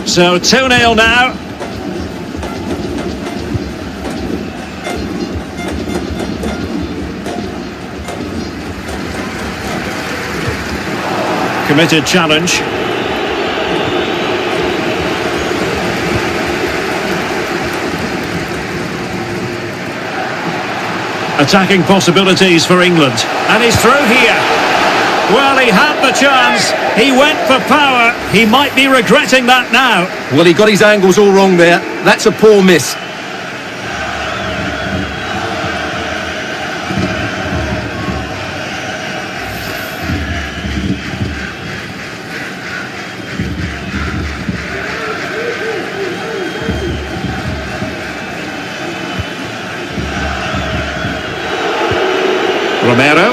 [SPEAKER 1] So 2-0 now. Committed challenge. Attacking possibilities for England. And he's through here. Well, he had the chance. He went for power. He might be regretting that now.
[SPEAKER 2] Well, he got his angles all wrong there. That's a poor miss.
[SPEAKER 1] Romero,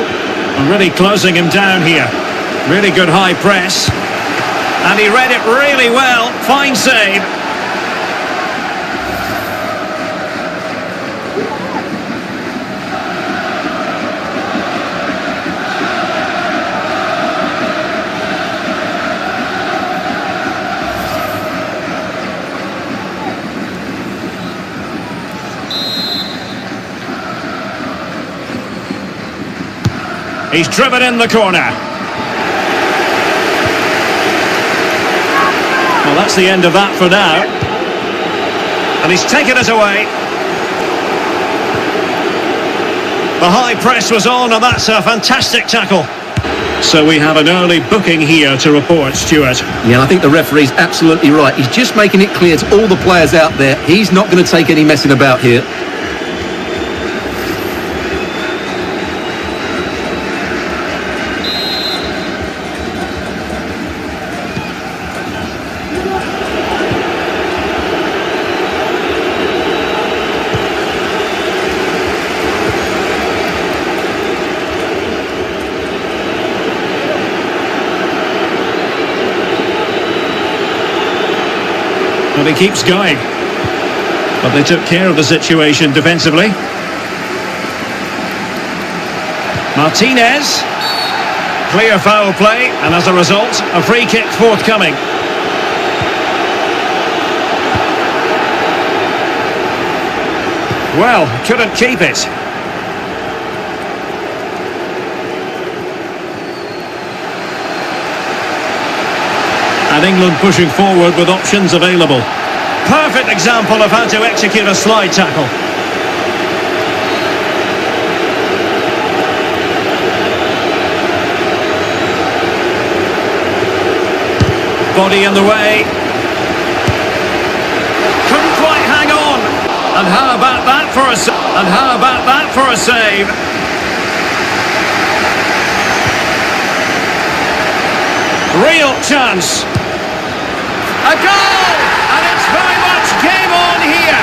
[SPEAKER 1] really closing him down here. Really good high press. And he read it really well. Fine save. He's driven in the corner. Well, that's the end of that for now. And he's taken it away. The high press was on, and that's a fantastic tackle. So we have an early booking here to report, Stuart.
[SPEAKER 2] Yeah, I think the referee's absolutely right. He's just making it clear to all the players out there, he's not going to take any messing about here.
[SPEAKER 1] And he keeps going. But they took care of the situation defensively. Martinez. Clear foul play, and as a result, a free kick forthcoming. Well, couldn't keep it. And England pushing forward with options available. Perfect example of how to execute a slide tackle. Body in the way. Couldn't quite hang on. And how about that for a save? Real chance. A goal! And it's very much game on here.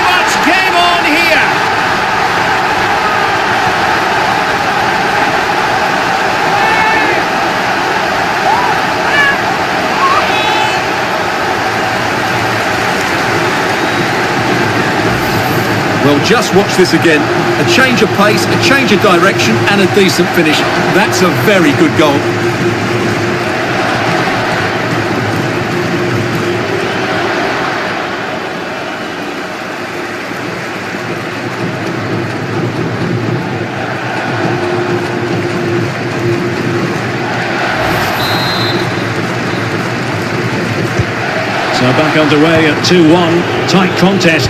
[SPEAKER 1] Much game on here.
[SPEAKER 2] Well, just watch this again. A change of pace, a change of direction, and a decent finish. That's a very good goal.
[SPEAKER 1] So back underway at 2-1, tight contest.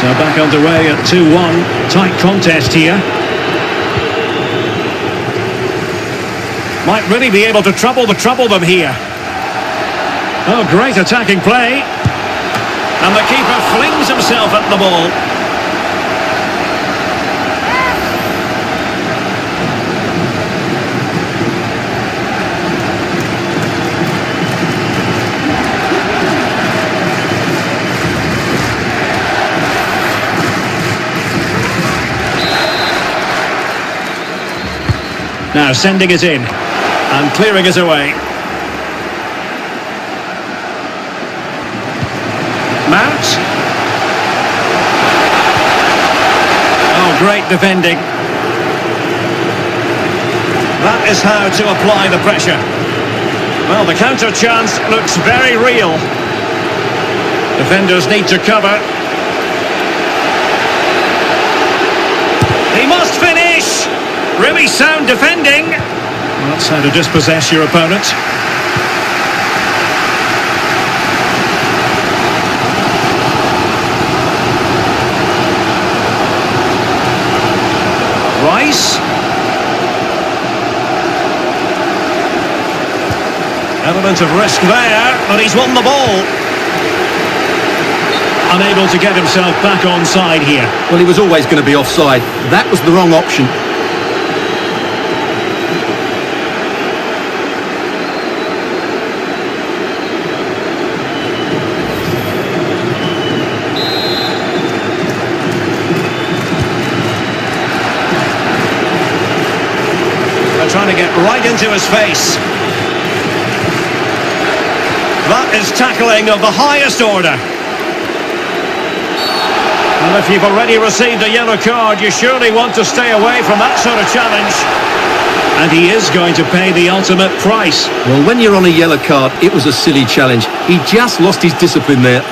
[SPEAKER 1] So back underway at 2-1, tight contest here. Might really be able to trouble them here. Oh, great attacking play. And the keeper flings himself at the ball. Now sending it in and clearing it away. Mount. Oh, great defending. That is how to apply the pressure. Well, the counter chance looks very real. Defenders need to cover. He must finish. Really sound defending. Well, that's how to dispossess your opponent. Rice. Element of risk there, but he's won the ball. Unable to get himself back onside here.
[SPEAKER 2] Well, he was always going to be offside. That was the wrong option.
[SPEAKER 1] Trying to get right into his face. That is tackling of the highest order. And if you've already received a yellow card, you surely want to stay away from that sort of challenge. And he is going to pay the ultimate price.
[SPEAKER 2] Well, when you're on a yellow card, it was a silly challenge. He just lost his discipline there.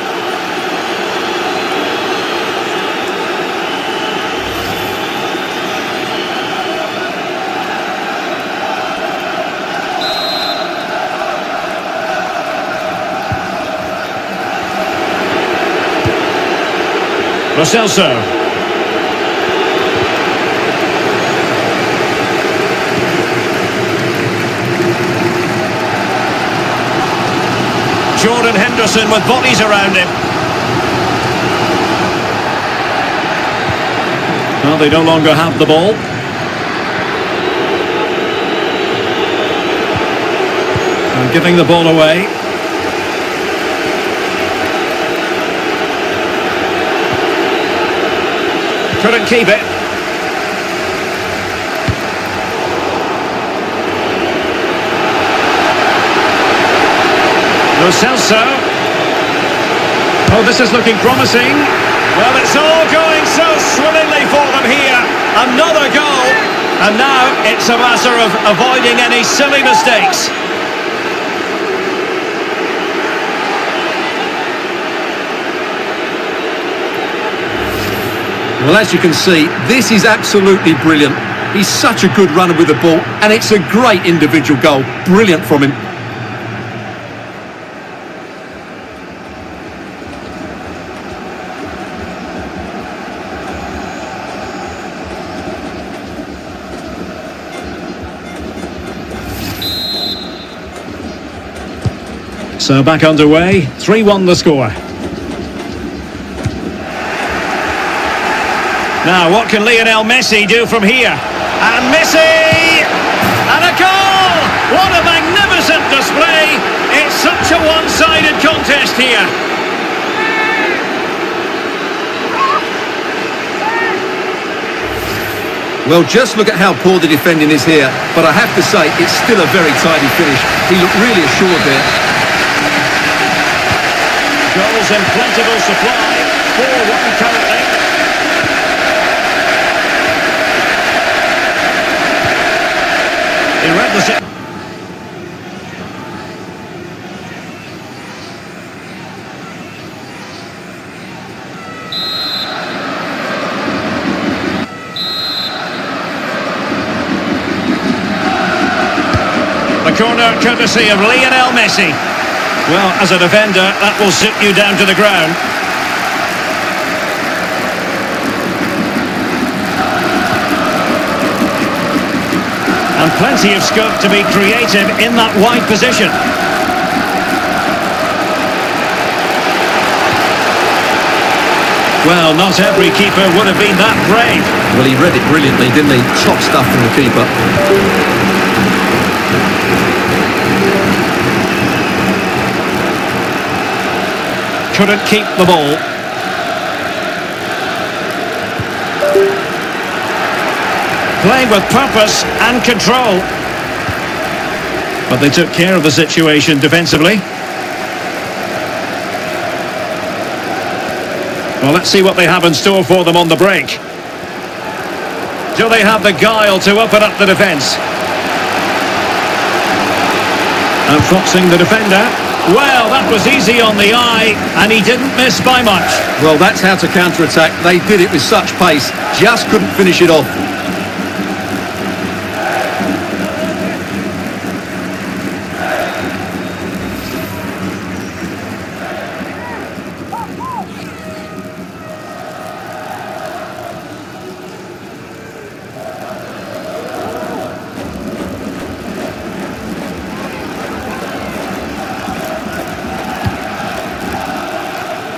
[SPEAKER 1] Lo Celso. Jordan Henderson with bodies around him. Well, they no longer have the ball. And giving the ball away. Couldn't keep it. Lo Celso. Oh, this is looking promising. Well, it's all going so swimmingly for them here. Another goal. And now it's a matter of avoiding any silly mistakes.
[SPEAKER 2] Well, as you can see, this is absolutely brilliant. He's such a good runner with the ball, and it's a great individual goal. Brilliant from him.
[SPEAKER 1] So back underway, 3-1 the score. Now, what can Lionel Messi do from here? And Messi! And a goal! What a magnificent display! It's such a one-sided contest here.
[SPEAKER 2] Well, just look at how poor the defending is here. But I have to say, it's still a very tidy finish. He looked really assured there.
[SPEAKER 1] Goals in plentiful supply. 4-1 currently. He read the... The corner courtesy of Lionel Messi. Well, as a defender, that will sit you down to the ground. And plenty of scope to be creative in that wide position. Well, not every keeper would have been that brave.
[SPEAKER 2] Well, he read it brilliantly, didn't he? Top stuff from the keeper.
[SPEAKER 1] Couldn't keep the ball. Playing with purpose and control. But they took care of the situation defensively. Well, let's see what they have in store for them on the break. Do they have the guile to open up the defence? And foxing the defender. Well, that was easy on the eye, and he didn't miss by much.
[SPEAKER 2] Well, that's how to counter-attack. They did it with such pace, just couldn't finish it off.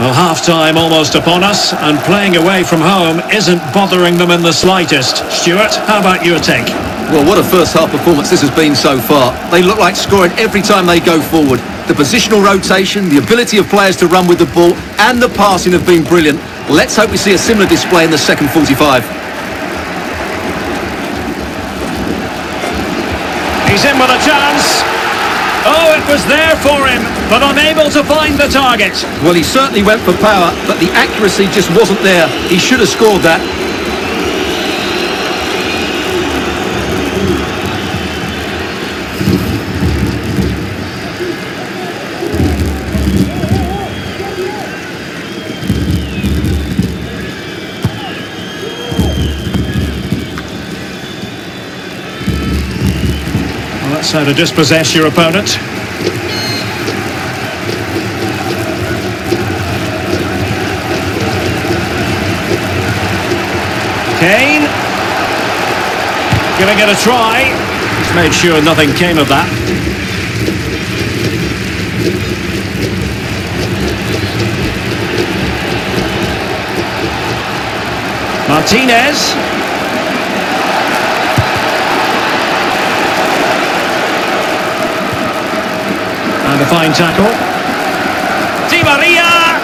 [SPEAKER 1] Well, half-time almost upon us, and playing away from home isn't bothering them in the slightest. Stuart, how about your take?
[SPEAKER 2] Well, what a first-half performance this has been so far. They look like scoring every time they go forward. The positional rotation, the ability of players to run with the ball, and the passing have been brilliant. Let's hope we see a similar display in the second 45.
[SPEAKER 1] He's in with a chance. Oh, it was there for him, but unable to find the target.
[SPEAKER 2] Well, he certainly went for power, but the accuracy just wasn't there. He should have scored that.
[SPEAKER 1] Well, that's how to dispossess your opponent. Kane. Gonna get a try. He's made sure nothing came of that. Martinez. And a fine tackle. Di Maria!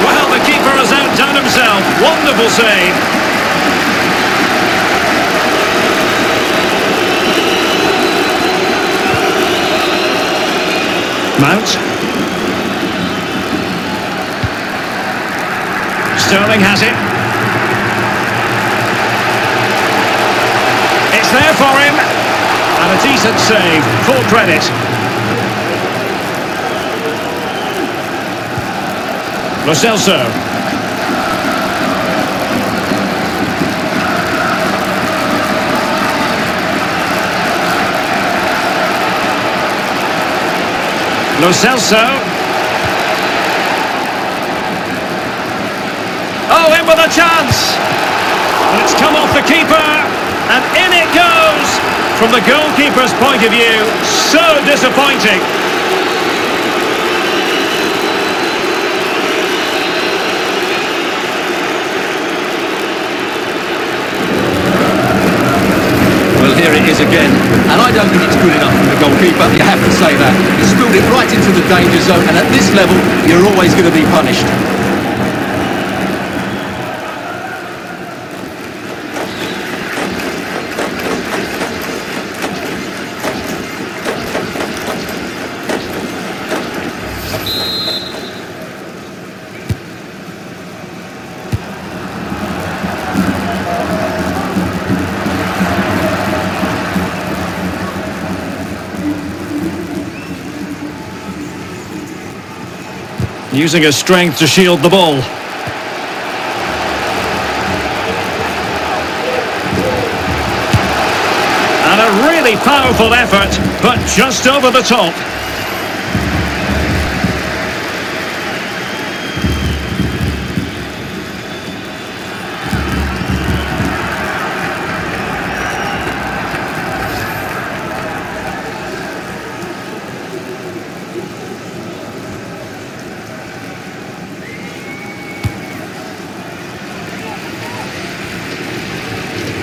[SPEAKER 1] Well, the keeper has outdone himself. Wonderful save. Mount. Sterling has it. It's there for him. And a decent save. Full credit. Lo Celso. Lo Celso. Oh, in with a chance. And it's come off the keeper. And in it goes. From the goalkeeper's point of view, so disappointing.
[SPEAKER 2] Well, here it is again, and I don't think it's good enough from the goalkeeper, you have to say that. He spilled it right into the danger zone, and at this level, you're always going to be punished.
[SPEAKER 1] Using his strength to shield the ball. And a really powerful effort, but just over the top.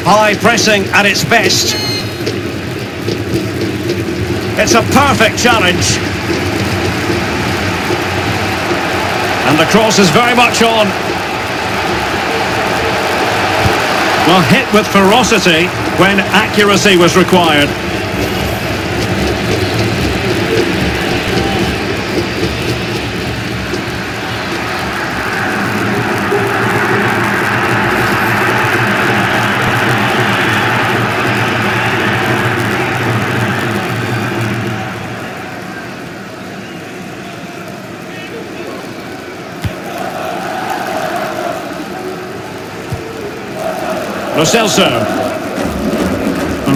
[SPEAKER 1] High pressing at its best. It's a perfect challenge. And the cross is very much on. Well, hit with ferocity when accuracy was required. Lo Celso.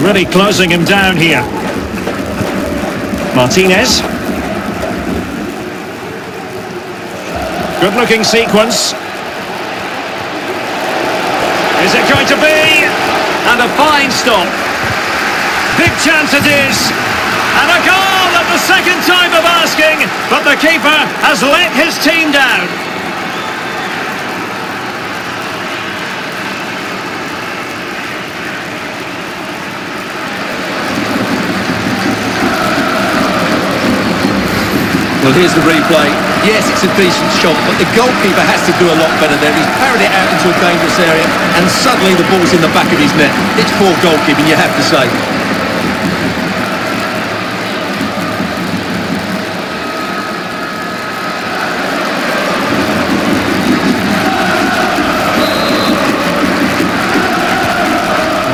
[SPEAKER 1] Really closing him down here. Martinez. Good looking sequence. Is it going to be? And a fine stop. Big chance it is. And a goal at the second time of asking, but the keeper has let his team down.
[SPEAKER 2] Well, here's the replay. Yes, it's a decent shot, but the goalkeeper has to do a lot better there. He's parried it out into a dangerous area, and suddenly the ball's in the back of his net. It's poor goalkeeping, you have to say.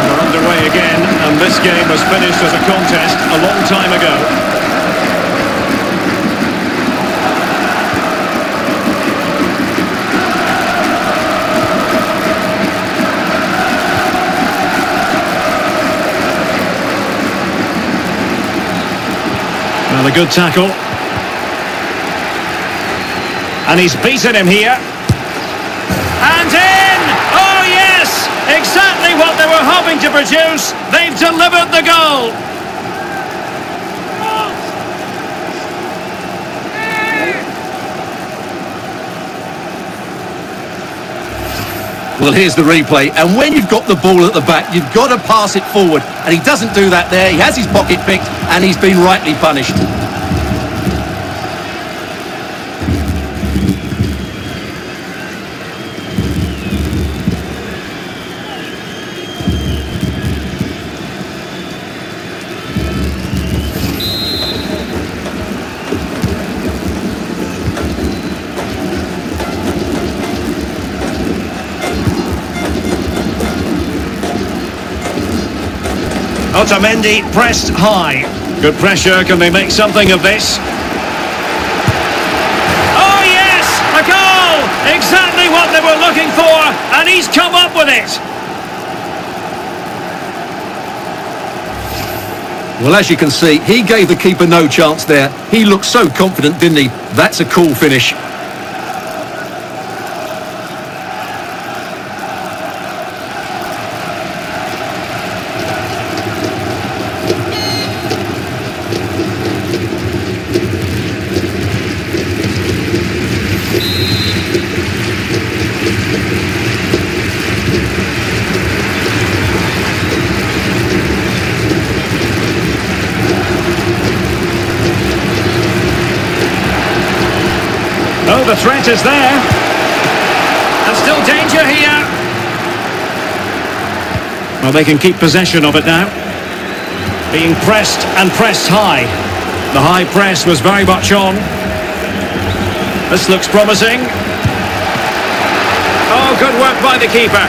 [SPEAKER 1] We're underway again, and this game was finished as a contest a long time ago. Well, a good tackle. And he's beaten him here. And in! Oh, yes! Exactly what they were hoping to produce. They've delivered the goal.
[SPEAKER 2] Well, here's the replay, and when you've got the ball at the back, you've got to pass it forward, and he doesn't do that there. He has his pocket picked, and he's been rightly punished.
[SPEAKER 1] Otamendi pressed high. Good pressure. Can they make something of this? Oh yes! A goal! Exactly what they were looking for, and he's come up with it.
[SPEAKER 2] Well, as you can see, he gave the keeper no chance there. He looked so confident, didn't he? That's a cool finish.
[SPEAKER 1] Oh, the threat is there. And still danger here. Well, they can keep possession of it now. Being pressed and pressed high. The high press was very much on. This looks promising. Oh, good work by the keeper.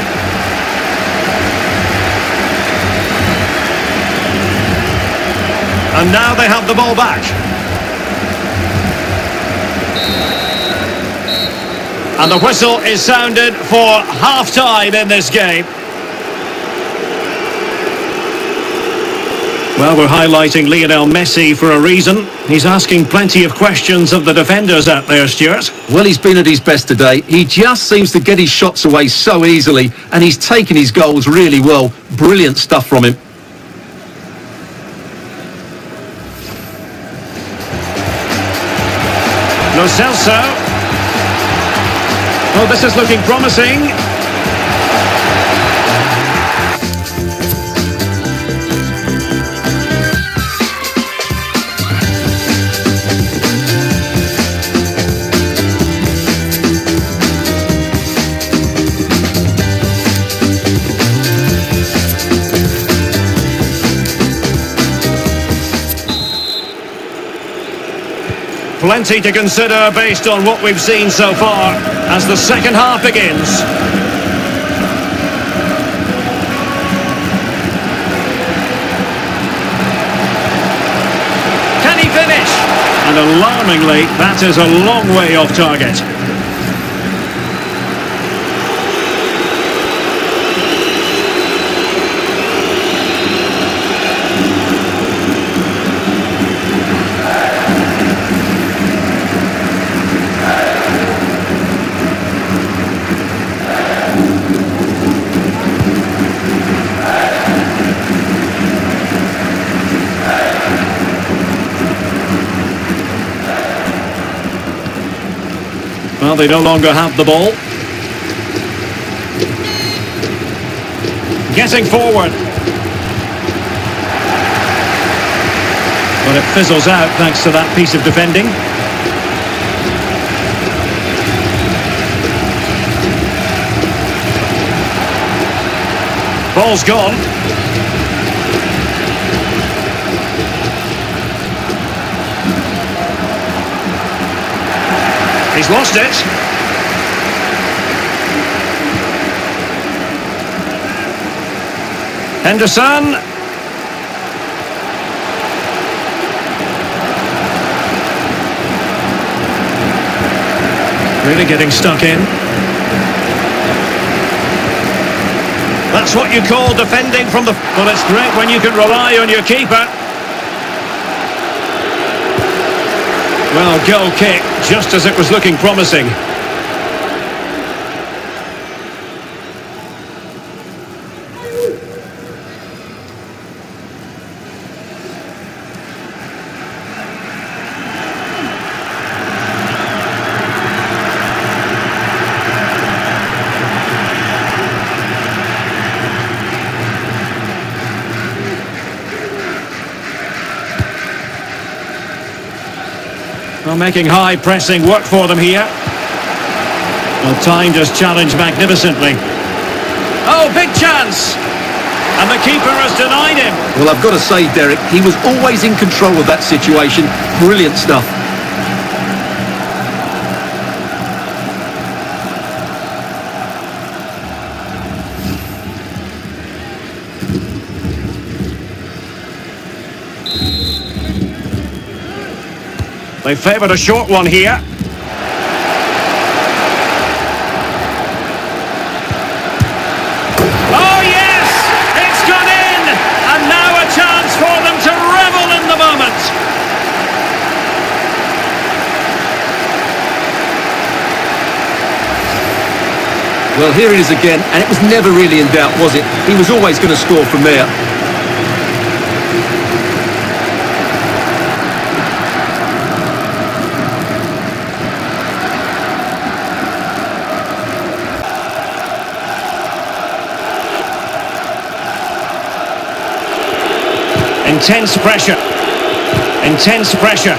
[SPEAKER 1] And now they have the ball back. And the whistle is sounded for half-time in this game. Well, we're highlighting Lionel Messi for a reason. He's asking plenty of questions of the defenders out there, Stuart.
[SPEAKER 2] Well, he's been at his best today. He just seems to get his shots away so easily, and he's taken his goals really well. Brilliant stuff from him.
[SPEAKER 1] Lo Celso. Oh, this is looking promising. Plenty to consider based on what we've seen so far as the second half begins. Can he finish? And alarmingly, that is a long way off target. Well, they no longer have the ball. Getting forward. But it fizzles out thanks to that piece of defending. Ball's gone. He's lost it. Henderson. Really getting stuck in. That's what you call defending from the... Well, it's great when you can rely on your keeper. Well, goal kick, just as it was looking promising. Well, making high pressing work for them here. Well, timed his challenge magnificently. Oh, big chance! And the keeper has denied him.
[SPEAKER 2] Well, I've got to say, Derek, he was always in control of that situation. Brilliant stuff.
[SPEAKER 1] They favoured a short one here. Oh yes! It's gone in! And now a chance for them to revel in the moment.
[SPEAKER 2] Well, here it is again, and it was never really in doubt, was it? He was always going to score from there.
[SPEAKER 1] Intense pressure. Intense pressure.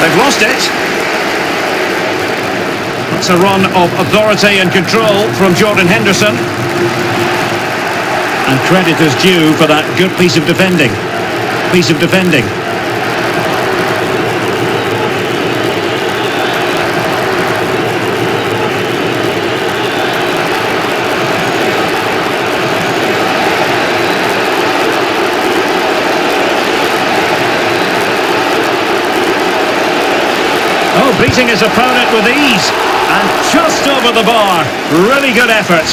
[SPEAKER 1] They've lost it. That's a run of authority and control from Jordan Henderson. And credit is due for that good piece of defending. Oh, beating his opponent with ease. And just over the bar. Really good effort.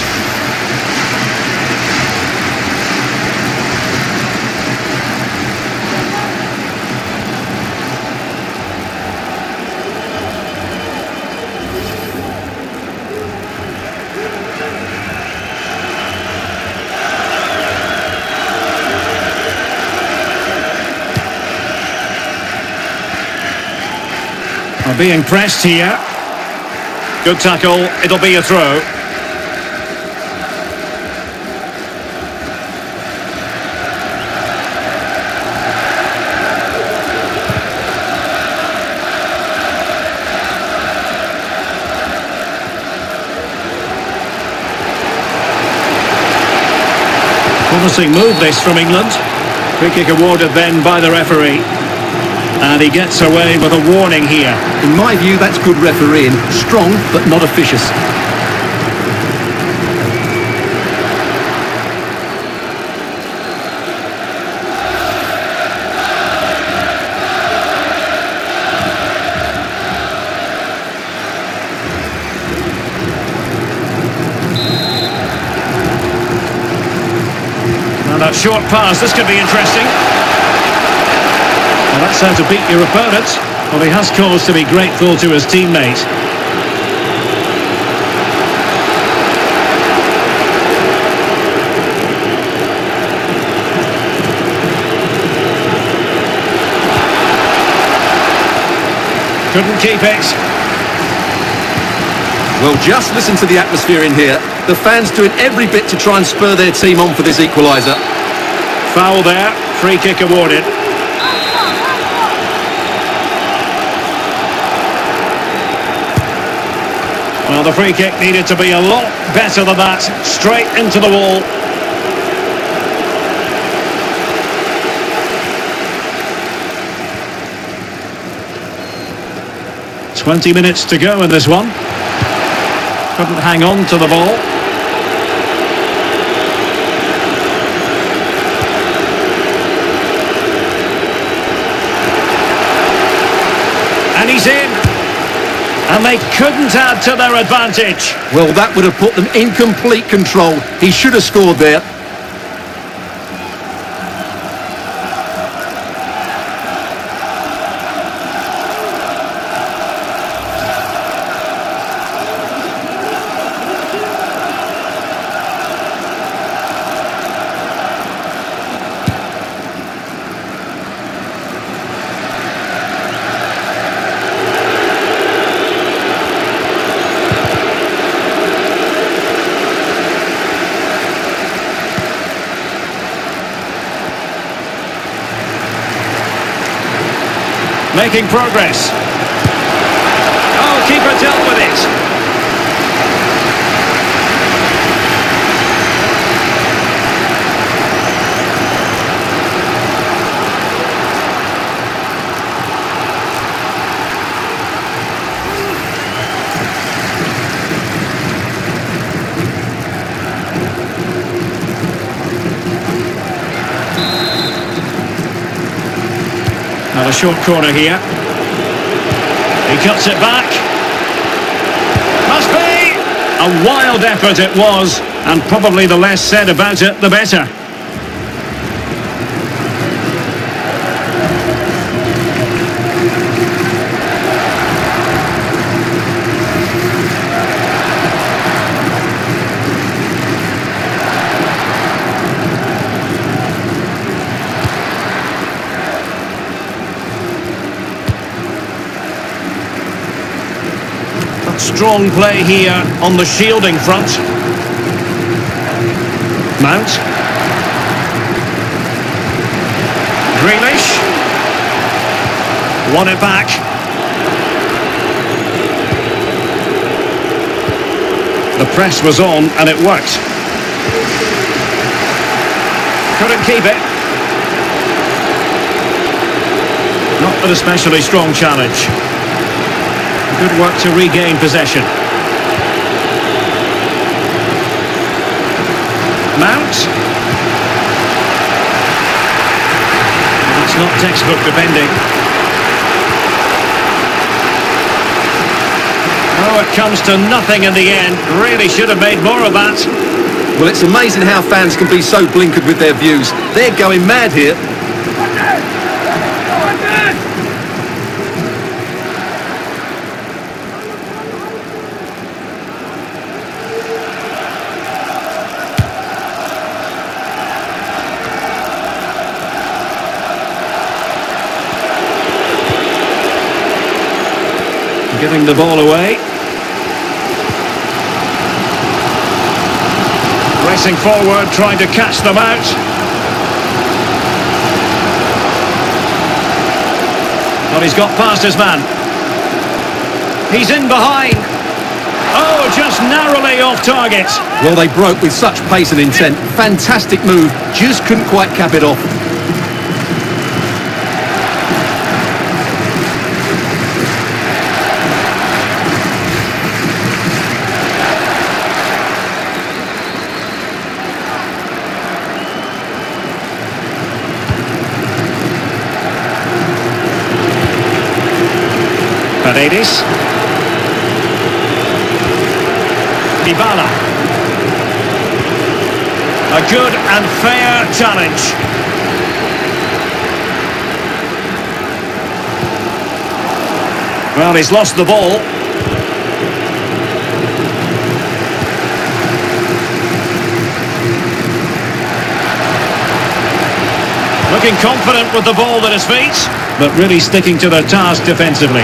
[SPEAKER 1] Are being pressed here. Good tackle, it'll be a throw. Promising move this from England. Free kick awarded then by the referee. And he gets away with a warning here.
[SPEAKER 2] In my view, that's good refereeing. Strong, but not officious.
[SPEAKER 1] Now that short pass, this could be interesting. Well, that's how to beat your opponent. Well, he has cause to be grateful to his teammate. Couldn't keep it.
[SPEAKER 2] Well, just listen to the atmosphere in here. The fans doing every bit to try and spur their team on for this equaliser.
[SPEAKER 1] Foul there, free kick awarded. Well, the free kick needed to be a lot better than that. Straight into the wall. "20 minutes to go in this one. Couldn't hang on to the ball. And he's in. And they couldn't add to their advantage.
[SPEAKER 2] Well, that would have put them in complete control. He should have scored there.
[SPEAKER 1] Making progress. Oh, keeper dealt with it. Now a short corner here. He cuts it back. Must be! A wild effort it was, and probably the less said about it, the better. Strong play here on the shielding front. Mount. Grealish. Won it back. The press was on and it worked. Couldn't keep it. Not an especially strong challenge. Good work to regain possession. Mount. It's not textbook defending. Oh, it comes to nothing in the end. Really should have made more of that.
[SPEAKER 2] Well, it's amazing how fans can be so blinkered with their views. They're going mad here.
[SPEAKER 1] Giving the ball away. Racing forward, trying to catch them out. But he's got past his man. He's in behind. Oh, just narrowly off target.
[SPEAKER 2] Well, they broke with such pace and intent. Fantastic move, just couldn't quite cap it off.
[SPEAKER 1] Paredes. Dybala. A good and fair challenge. Well, he's lost the ball. Looking confident with the ball at his feet, but really sticking to their task defensively.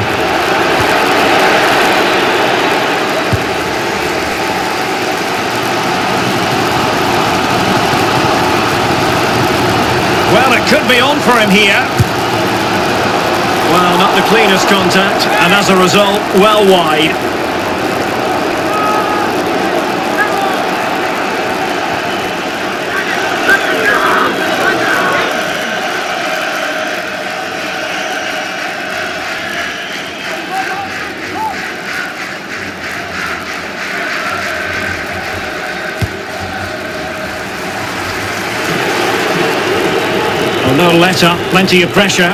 [SPEAKER 1] Well, it could be on for him here. Well, not the cleanest contact, and as a result, well wide. No let-up, plenty of pressure.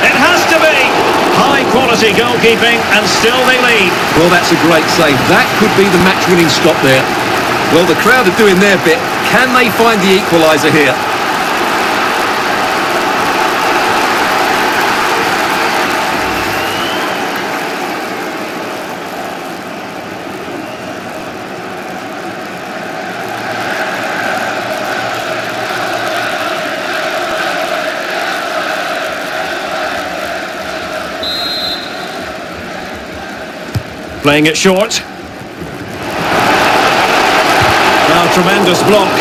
[SPEAKER 1] It has to be! High-quality goalkeeping, and still they lead.
[SPEAKER 2] Well, that's a great save. That could be the match-winning stop there. Well, the crowd are doing their bit. Can they find the equaliser here?
[SPEAKER 1] Playing it short. Now tremendous block.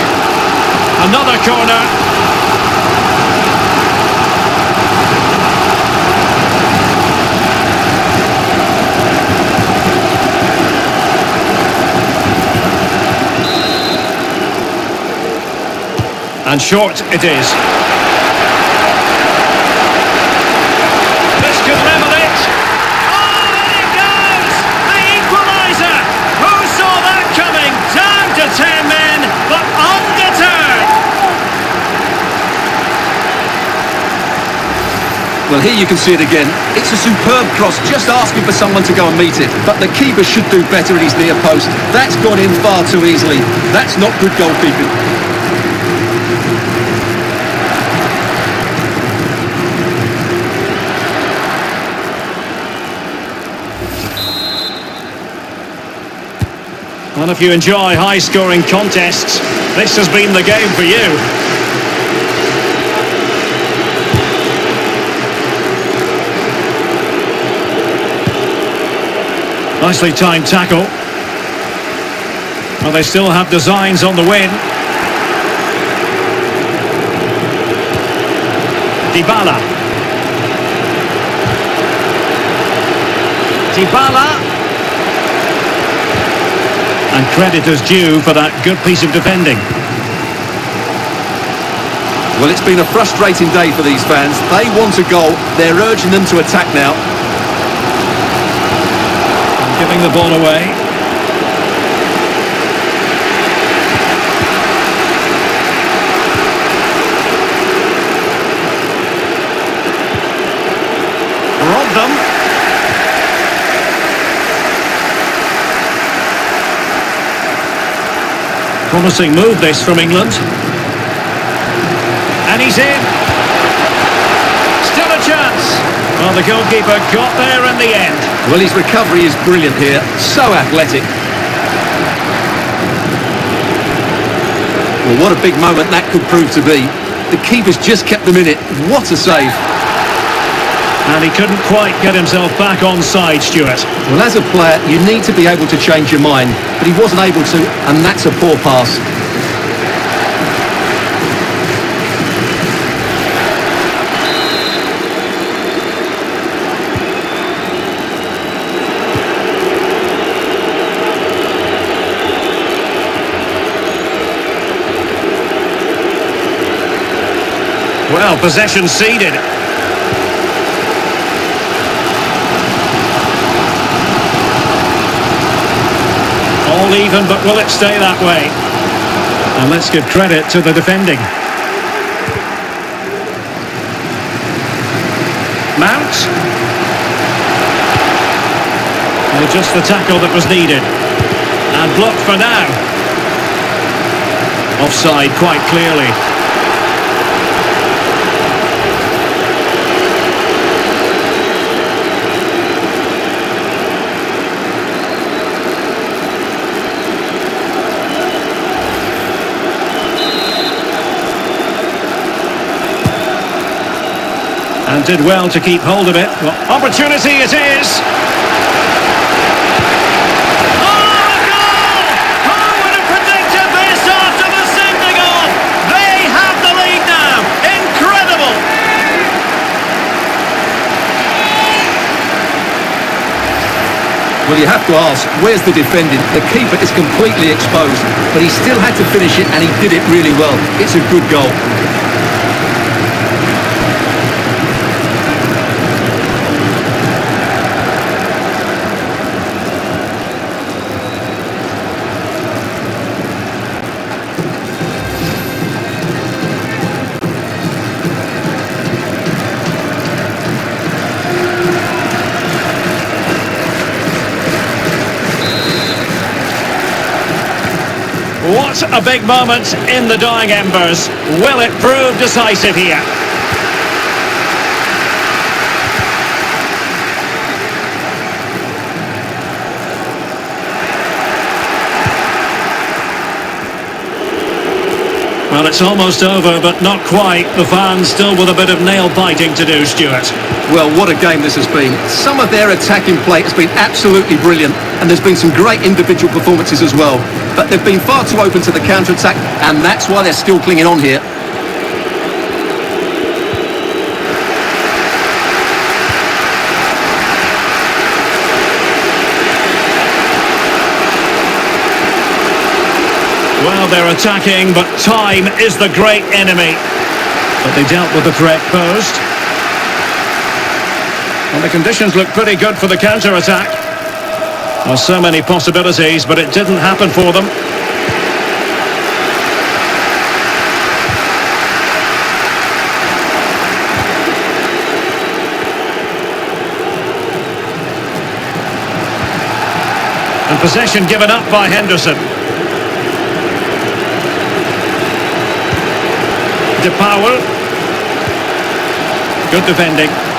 [SPEAKER 1] Another corner. And short it is. This could level it. Oh, and it goes! The equaliser! Who saw that coming? Down to 10 men, but undeterred.
[SPEAKER 2] Well, here you can see it again. It's a superb cross, just asking for someone to go and meet it. But the keeper should do better at his near post. That's gone in far too easily. That's not good goalkeeping.
[SPEAKER 1] Well, if you enjoy high-scoring contests, this has been the game for you. Nicely timed tackle. Well, they still have designs on the win. Dybala. And credit is due for that good piece of defending.
[SPEAKER 2] Well, it's been a frustrating day for these fans. They want a goal. They're urging them to attack now.
[SPEAKER 1] Giving the ball away. Robbed them. Promising move this from England. And he's in. Still a chance. Well, the goalkeeper got there in the end.
[SPEAKER 2] Well, his recovery is brilliant here. So athletic. Well, what a big moment that could prove to be. The keeper's just kept them in it. What a save.
[SPEAKER 1] And he couldn't quite get himself back onside, Stuart.
[SPEAKER 2] Well, as a player, you need to be able to change your mind. But he wasn't able to, and that's a poor pass.
[SPEAKER 1] Well, possession ceded. All even, but will it stay that way? And let's give credit to the defending. Mount. Well, just the tackle that was needed. And blocked for now. Offside quite clearly. And did well to keep hold of it. Well, opportunity it is. Oh, a goal! Who would have predicted this after the sending off? They have the lead now. Incredible!
[SPEAKER 2] Well, you have to ask, where's the defending? The keeper is completely exposed, but he still had to finish it, and he did it really well. It's a good goal.
[SPEAKER 1] What a big moment in the dying embers. Will it prove decisive here? Well, it's almost over, but not quite. The fans still with a bit of nail-biting to do, Stuart.
[SPEAKER 2] Well, what a game this has been. Some of their attacking play has been absolutely brilliant, and there's been some great individual performances as well. But they've been far too open to the counter-attack, and that's why they're still clinging on here.
[SPEAKER 1] Well, they're attacking, but time is the great enemy. But they dealt with the threat posed. Well, the conditions look pretty good for the counter-attack. Well, so many possibilities, but it didn't happen for them. And possession given up by Henderson. De Paul. Good defending.